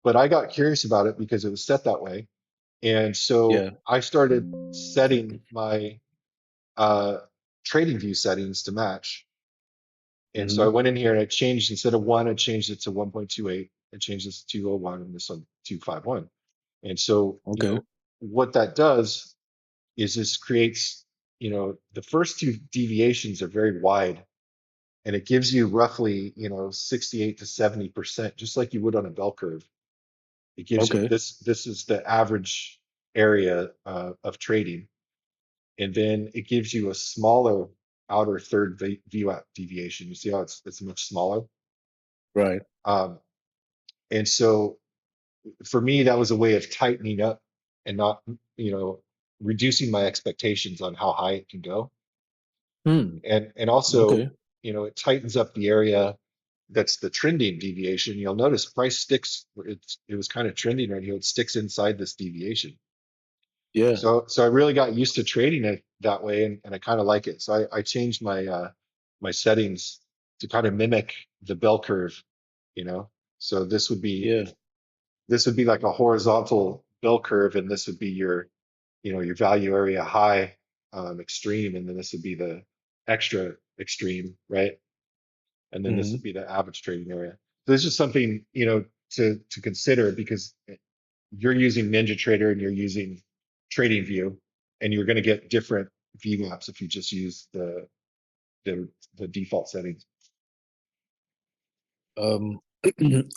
but I got curious about it because it was set that way. And so yeah. I started setting my uh, Trading View settings to match. And so I Mm-hmm. went in here and I changed, instead of 1, I changed it to 1.28. I changed this to 201 and this one 251. And so, Okay, what that does is this creates, the first two deviations are very wide, and it gives you roughly, 68 to 70%, just like you would on a bell curve. It gives you okay, this is the average area of trading, and then it gives you a smaller outer third VWAP deviation. You see how it's much smaller. right. Um, and so for me, that was a way of tightening up and not, you know, reducing my expectations on how high it can go. Hmm. And also, Okay. it tightens up the area. that's the trending deviation, you'll notice price sticks. It was kind of trending right here. It sticks inside this deviation. Yeah. So I really got used to trading it that way, and I kind of like it. So I changed my settings to kind of mimic the bell curve, you know. So Yeah. this would be like a horizontal bell curve, and this would be your, you know, your value area high, extreme, and then this would be the extra extreme, right? And then this would Hmm. be the average trading area. So it's just something, you know, to consider, because you're using NinjaTrader and you're using TradingView, and you're going to get different VWAPs if you just use the, the default settings. Um,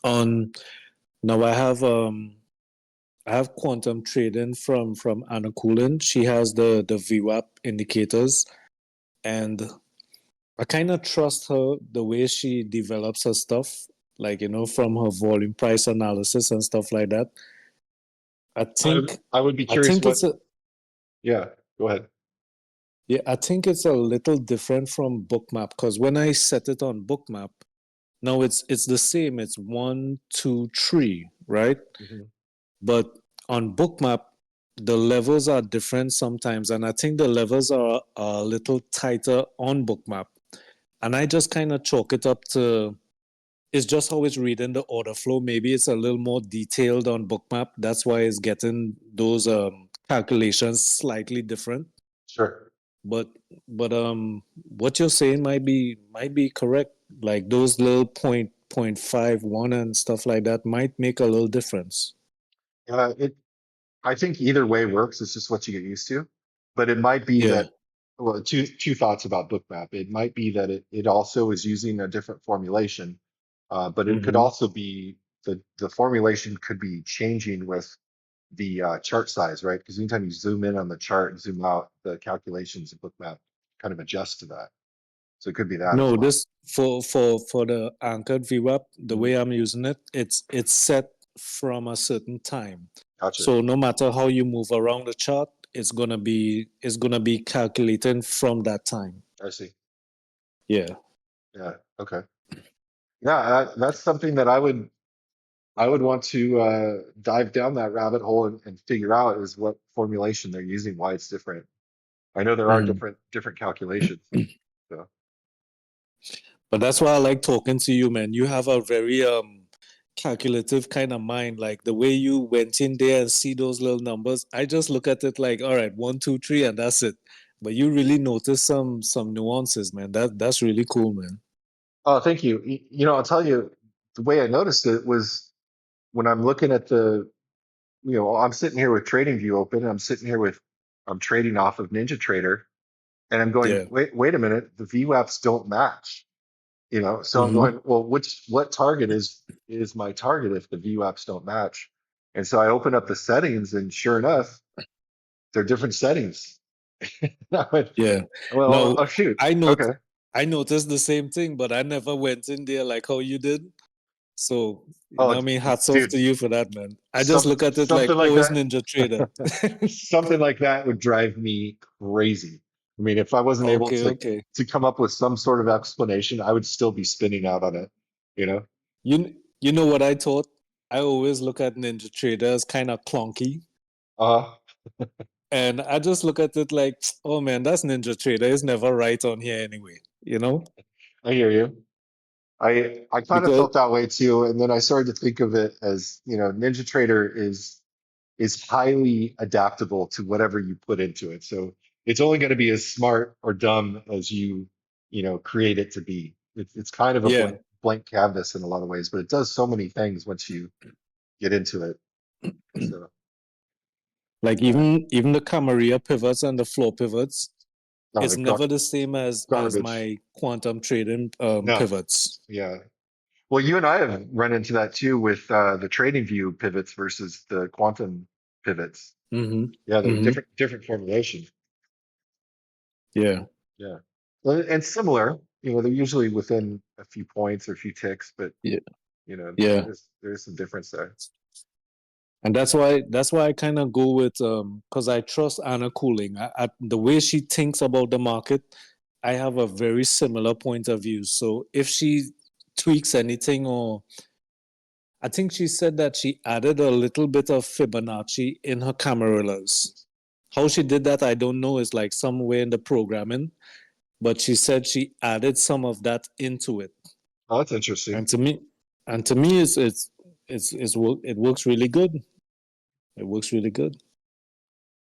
on now I have quantum trading from Anna Coolin. She has the VWAP indicators, and I kind of trust her the way she develops her stuff, like from her volume price analysis and stuff like that. I think I would be I curious think what, it's a yeah, go ahead. yeah, I think it's a little different from Bookmap because when I set it on Bookmap, now it's the same. It's 1, 2, 3, right? Mhm. But on Bookmap, the levels are different sometimes, and I think the levels are a little tighter on Bookmap. And I just kind of chalk it up to it's just how it's reading the order flow. Maybe it's a little more detailed on Bookmap. That's why it's getting those calculations slightly different. Sure. But what you're saying might be correct. Like those little point 5 1 and stuff like that might make a little difference. It I think either way works. It's just what you get used to. But it might be Yeah. that, well, two thoughts about Bookmap. It might be that it also is using a different formulation, but it could Mm-hmm. also be the formulation could be changing with the chart size, right? Because anytime you zoom in on the chart and zoom out, the calculations in Bookmap kind of adjust to that. So it could be that as No, well. this for the anchored VWAP, the Mhm. way I'm using it, it's set from a certain time. Gotcha. So no matter how you move around the chart, it's gonna be calculating from that time. I see. Yeah. Yeah. Okay. Yeah, that's something that I would want to dive down that rabbit hole and figure out is what formulation they're using, why it's different. I know there are Mm. different calculations. So But that's why I like talking to you, man. You have a very calculative kind of mind. Like the way you went in there and see those little numbers, I just look at it like, all right, 1, 2, 3, and that's it. But you really notice some nuances, man. That's really cool, man. oh, thank you. You know, I'll tell you, the way I noticed it was when I'm looking at the, you know, I'm sitting here with TradingView open, and I'm trading off of NinjaTrader, and I'm going, Yeah. wait a minute, the VWAPs don't match. You know, so I'm Mm-hmm. going, well, what target is my target if the VWAPs don't match? And so I open up the settings, and sure enough, they're different settings. I went, Yeah. well, No, oh shoot, I note okay. I noticed the same thing, but I never went in there like how you did. So, Oh, I mean, hats off dude, to you for that, man. I just look at it like, something like oh, it's that, Ninja Trader. something like that would drive me crazy. I mean, if I wasn't able Okay, okay. to come up with some sort of explanation, I would still be spinning out on it, you know? You know what I thought? I always look at Ninja Trader as kind of clunky. Uh, And I just look at it like, oh man, that's Ninja Trader. It's never right on here anyway, you know? I hear you. I kind of Because felt that way too, and then I started to think of it as, you know, NinjaTrader is highly adaptable to whatever you put into it. So it's only going to be as smart or dumb as you know, create it to be. It's kind of a yeah, blank canvas in a lot of ways, but it does so many things once you get into it. So like yeah, even the Camarilla pivots and the floor pivots, no, it's never the same as garbage. my quantum trading No, pivots. yeah. Well, you and I have run into that too with the trading view pivots versus the quantum pivots. Mm-hmm. Yeah, they're Mm-hmm. different formulation. Yeah. Yeah. Well, and similar, you know, they're usually within a few points or a few ticks, but Yeah. you know, Yeah. there's some difference there. And that's why I kind of go with because I trust Anna Cooling. The way she thinks about the market, I have a very similar point of view. So if she tweaks anything, or I think she said that she added a little bit of Fibonacci in her camarellas. How she did that, I don't know. It's like somewhere in the programming, but she said she added some of that into it. Oh, that's interesting. And to me, it works really good. It works really good.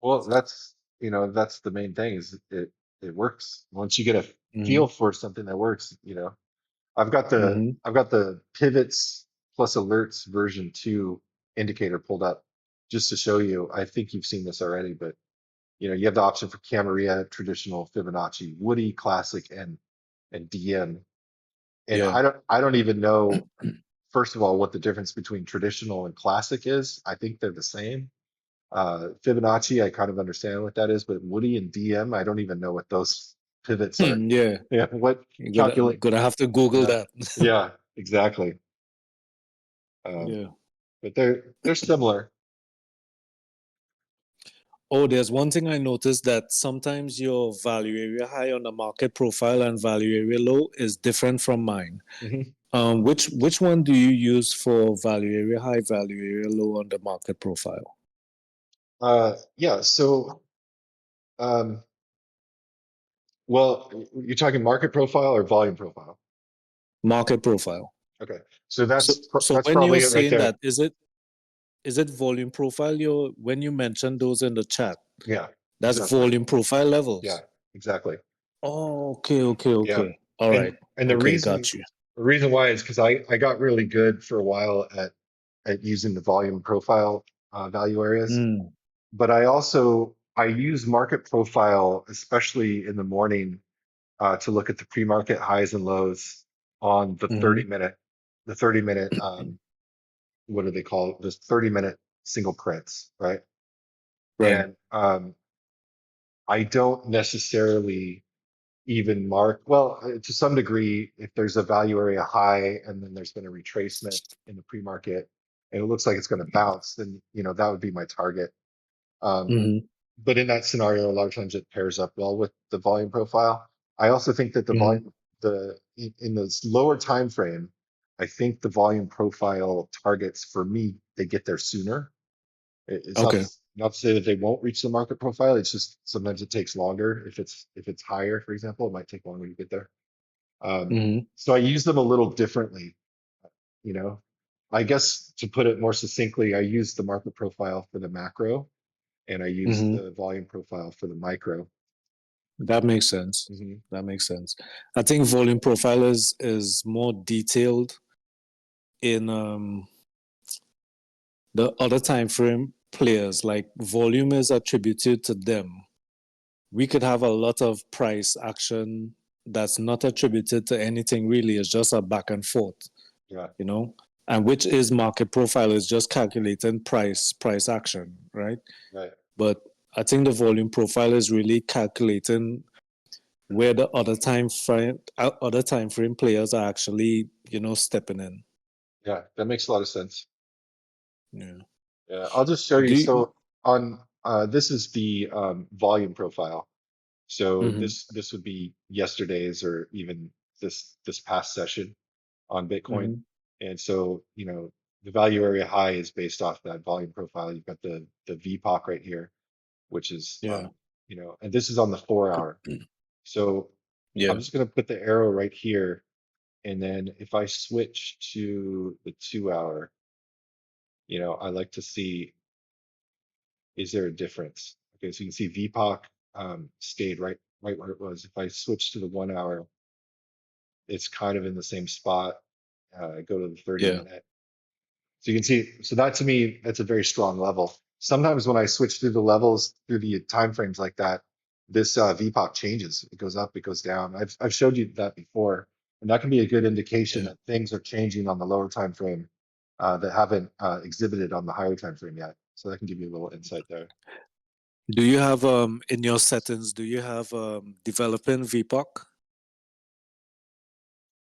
Well, that's the main thing is it works. Once you get a Mm-hmm. feel for something that works, I've got the Mm-hmm. I've got the pivots plus alerts version 2 indicator pulled up just to show you. I think you've seen this already, but you have the option for Camarilla, traditional, Fibonacci, Woody, classic, and DM. And Yeah. I don't even know, first of all, what the difference between traditional and classic is. I think they're the same. Fibonacci, I kind of understand what that is, but Woody and DM, I don't even know what those pivots are. Yeah. Yeah, what You're gonna calculate? gonna have to Google Yeah, that. yeah, exactly. Um, Yeah. but they're similar. Oh, there's one thing I noticed that sometimes your value area high on the market profile and value area low is different from mine. Mhm. Which one do you use for value area high, value area low on the market profile? Yeah, so um, well, you're talking market profile or volume profile? Market profile. Okay, so So so that's when you're probably it right saying there. that, is it volume profile? When you mentioned those in the chat, Yeah, that's exactly. volume profile Yeah, levels. exactly. Oh, okay, okay, Yeah, okay. All right. and the Okay, reason got you. the reason why is because I got really good for a while at using the volume profile value areas, Mm, but I use market profile especially in the morning to look at the pre-market highs and lows on the 30 mm-hmm. minute the 30-minute what do they call it? This 30-minute single prints, right? Right. And I don't necessarily even mark, well, to some degree, if there's a value area high and then there's been a retracement in the pre-market and it looks like it's going to bounce, then that would be my target. Um, Mm-hmm. but in that scenario, a lot of times it pairs up well with the volume profile. I also think that the Mm-hmm. volume, in this lower time frame, I think the volume profile targets for me, they get there sooner. It's not Okay. to, not to say that they won't reach the market profile. It's just sometimes it takes longer. If it's higher, for example, it might take longer to get there. Mm-hmm. So I use them a little differently. You know, I guess to put it more succinctly, I use the market profile for the macro, and I use Mm-hmm. the volume profile for the micro. That makes sense. Hmm. That makes sense. I think volume profile is more detailed in the other time frame players. Like volume is attributed to them. We could have a lot of price action that's not attributed to anything really. It's just a back and forth, Yeah, you know. And which is market profile is just calculating price action, right? right. But I think the volume profile is really calculating where the other time frame players are actually stepping in. Yeah, that makes a lot of sense. Yeah. Yeah, I'll just show you. Do you, So on this is the volume profile. So mm-hmm, this would be yesterday's or even this past session on Bitcoin. mm-hmm, And so, the value area high is based off that volume profile. You've got the VPOC right here, which is yeah, and this is on the 4 hour. So I'm yeah, just going to put the arrow right here. And then if I switch to the 2 hour, I like to see, is there a difference? Okay, so you can see VPOC stayed right where it was. If I switch to the 1 hour, it's kind of in the same spot. Go to the 30 yeah. minute. So you can see, so that to me, that's a very strong level. Sometimes when I switch through the levels, through the time frames like that, this VPOC changes. It goes up, it goes down. I've showed you that before, and that can be a good indication Yeah. that things are changing on the lower time frame that haven't exhibited on the higher time frame yet. So that can give you a little insight there. Do you have in your settings? Do you have developing VPOC?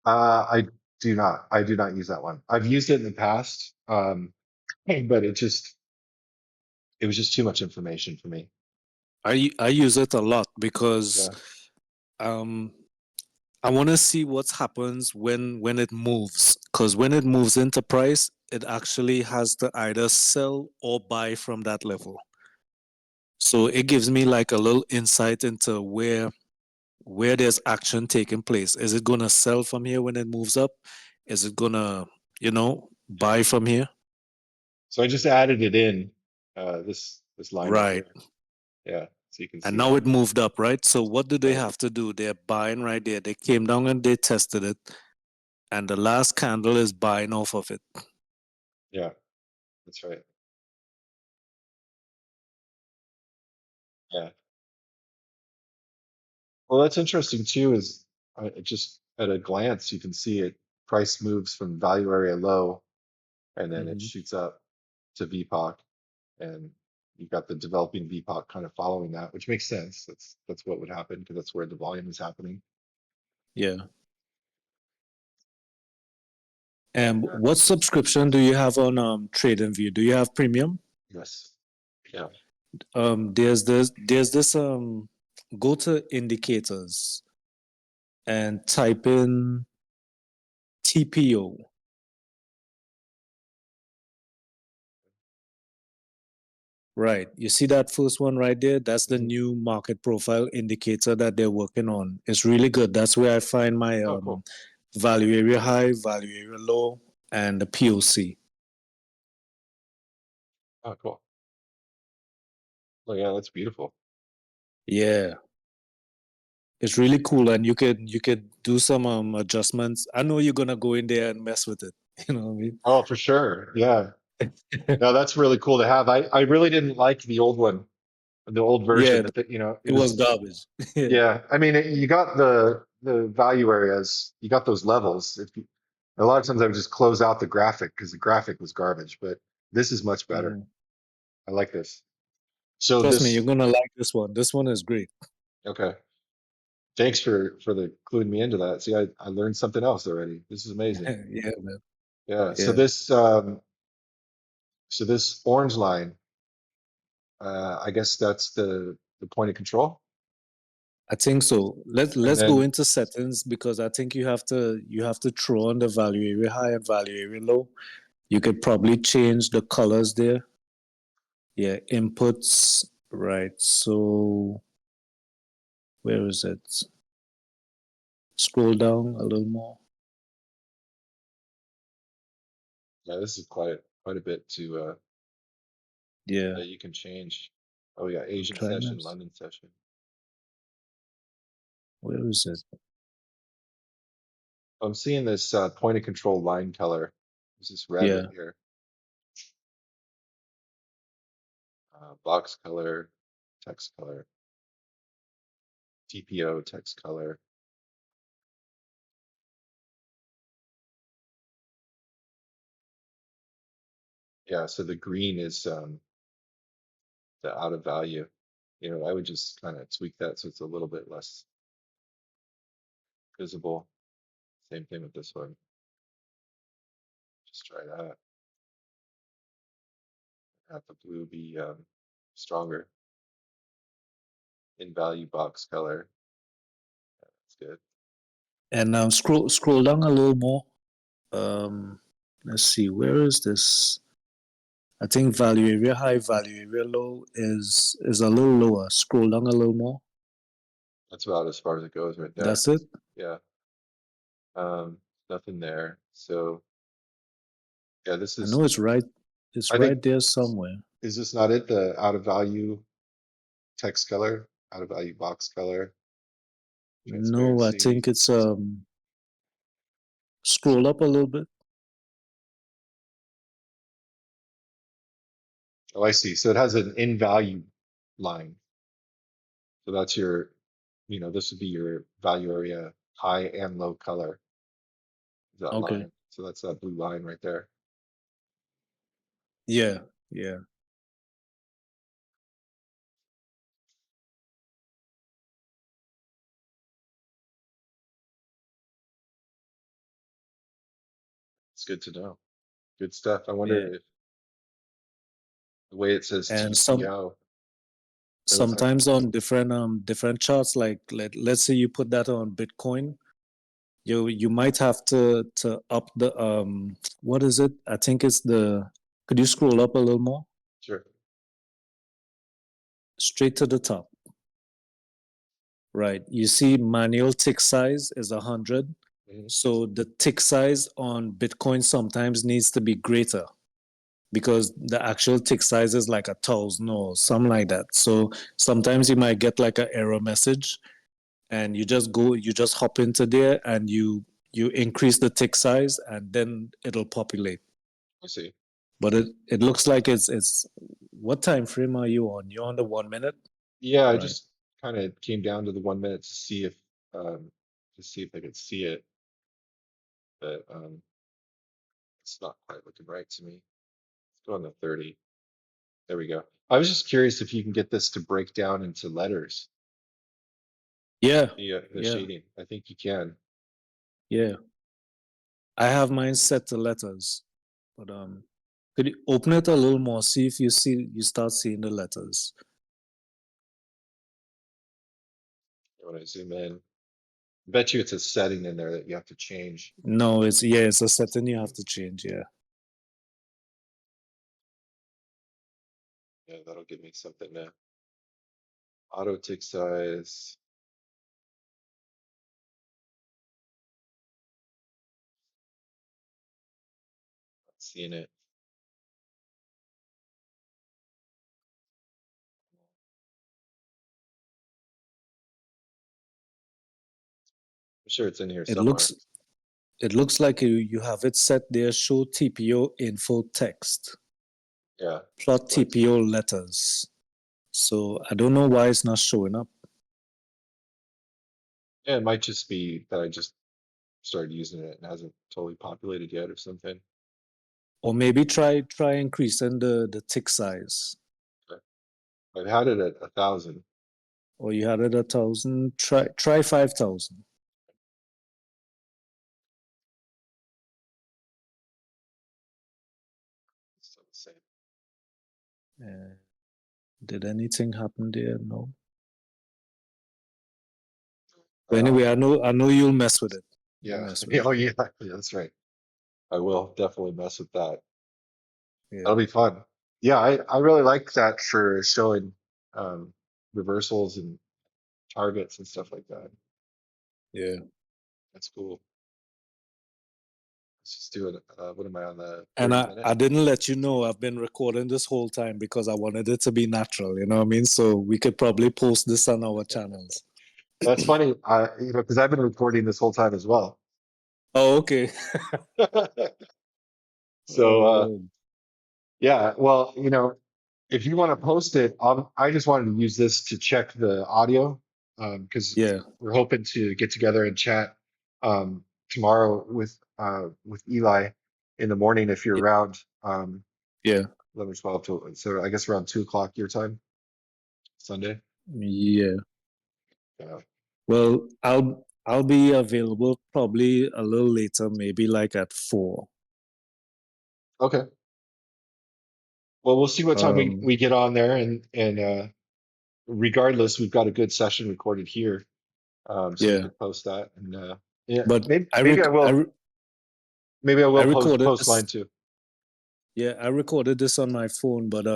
I do not. I do not use that one. I've used it in the past, but it was just too much information for me. I use it a lot because Yeah. um I want to see what happens when it moves, because when it moves into price, it actually has to either sell or buy from that level. So it gives me like a little insight into where there's action taking place. Is it gonna sell from here when it moves up? Is it gonna, Okay. buy from here? So I just added it in, this line right Right. here. Yeah, so you can And see now it. it moved up, right? So what do they Right. have to do? They're buying right there. They came down and they tested it, and the last candle is buying off of it. Yeah, that's right. Yeah. Well, that's interesting too, is just at a glance, you can see it price moves from value area low and then it Hmm. shoots up to VPOC, and you've got the developing VPOC kind of following that, which makes sense. That's what would happen because that's where the volume is happening. Yeah. And Yeah. what subscription do you have on TradingView? Do you have premium? Yes. Yeah. There's this go to indicators and type in TPO. Right. You see that first one right there? That's the Mhm. new market profile indicator that they're working on. It's really good. That's where I find my Oh, cool. value area high, value area low, and the POC. Oh, cool. Oh, yeah, that's beautiful. Yeah. It's really cool, and you could do some adjustments. I know you're gonna go in there and mess with it. You know what I mean? Oh, for sure. Yeah. No, that's really cool to have. I really didn't like the old one, the old version. Yeah, It it was was. garbage. Yeah. Yeah, I mean, you got the value areas, you got those levels. A lot of times I would just close out the graphic because the graphic was garbage, but this is much better. Mhm. I like this. So Trust me, you're this, gonna like this one. This one is great. okay. Thanks for the cluing me into that. See, I learned something else already. This is amazing. Yeah, man. Yeah. Yeah, So this orange line, I guess that's the point of control. I think so. And Let's go then, into settings because I think you have to throw on the value area high and value area low. You could probably change the colors there. Yeah, inputs. Right. So where is it? Scroll down a little more. yeah, this is quite a bit to Yeah, that you can change. Oh yeah, I'm Asian trying session, this. London session. Where is it? I'm seeing this point of control line color. This is red right Yeah. here. Box color, text color, TPO text color. Yeah, so the green is the out of value. I would just kind of tweak that so it's a little bit less visible. Same thing with this one. Just try that. Have the blue be stronger in value box color. That's good. And scroll down a little more. Um, let's see. Where is this? I think value area high, value area low is a little lower. Scroll down a little more. That's about as far as it goes right there. That's it. Yeah. Um, Nothing there. So yeah, this I is, know it's right. It's I think, right there somewhere. is this not it? The out of value text color, out of value box color, No, I transparency. think it's scroll up a little bit. Oh, I see. So it has an in value line. So that's this would be your value area high and low color, that Okay. line. So that's that blue line right there. Yeah. Yeah. It's good to know. Good stuff. I Yeah. wonder if the way it says And TPO, it looks like, sometimes on different charts, like let's say you put that on Bitcoin, You might have to up the what is it? I think it's the. Could you scroll up a little more? Sure. Straight to the top. Right. You see manual tick size is 100. Mhm. So the tick size on Bitcoin sometimes needs to be greater because the actual tick size is like 1,000 or something like that. So sometimes you might get like an error message and you just hop into there and you increase the tick size and then it'll populate. I see. But it looks like it's what time frame are you on? You're on the 1 minute? Yeah, I Right. just kind of came down to the 1 minute um to see if I could see it, but it's not quite looking right to me. Let's go on the 30. There we go. I was just curious if you can get this to break down into letters, Yeah. the Yeah. shading. I think you can. Yeah. I have mine set to letters. But could you open it a little more? See if you start seeing the letters. When I zoom in, I bet you it's a setting in there that you have to change. No, it's a setting you have to change. Yeah. Yeah, that'll give me something now. Auto tick size. Not seeing it. I'm sure it's in here It somewhere. looks like you have it set there. Show TPO info text. Yeah, Plot what it's TPO letters. So I don't know why it's not showing up. yeah, it might just be that I just started using it and hasn't totally populated yet or something. Or maybe try increasing the tick size. Okay. I've had it at 1,000. Or you had it 1,000. Try 5,000. It's still the same. Did anything happen there? No. But Uh, anyway, I know you'll mess with it. You'll yeah, mess with yeah, it. oh yeah, yeah, that's right. I will definitely mess with that. That'll Yeah. be fun. Yeah, I really like that for showing um, reversals and targets and stuff like that. Yeah. That's cool. Let's just do it. What am I on the And 30 I, minute? I didn't let you know I've been recording this whole time because I wanted it to be natural, you know what I mean? So we could probably post this on our channels. That's funny. Because I've been recording this whole time as well. Oh, okay. So, Oh, yeah, well, if you want to post it, I just wanted to use this to check the audio, because yeah. we're hoping to get together and chat tomorrow with Eli in the morning if you're around, Yeah. 11 or 12 so I guess around 2 o'clock your time, Sunday. Yeah. Yeah. Well, I'll be available probably a little later, maybe like at 4. Okay. Well, we'll see what time we, Um, we get on there, and regardless, we've got a good session recorded here, so we yeah. could post that, and yeah, But maybe I maybe rec I will. Maybe I I will recorded post this. mine too. Yeah, I recorded this on my phone, but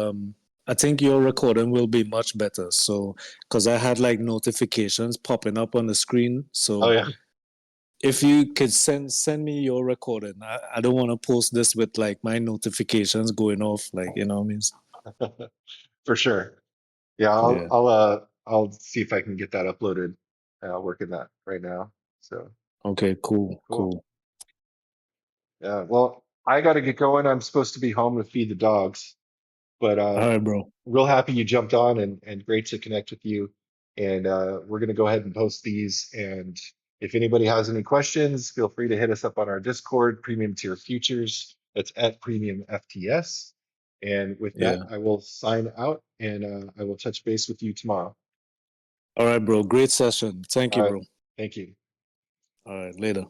I think your recording will be much better. So, because I had like notifications popping up on the screen. Oh So, yeah, if you could send me your recording, I don't want to post this with like my notifications going off, like you know what I mean? for sure. Yeah, Yeah. I'll see if I can get that uploaded. I'll work in that right now. So Okay. Cool. cool. Cool. Yeah. Well, I got to get going. I'm supposed to be home to feed the dogs, but All right, bro. real happy you jumped on, and great to connect with you. And we're going to go ahead and post these. And if anybody has any questions, feel free to hit us up on our Discord, Premium Tier Futures. That's at Premium FTS. And with that, Yeah. I will sign out, and I will touch base with you tomorrow. All right, bro. Great session. Thank All you, right. bro. Thank you. All right. Later.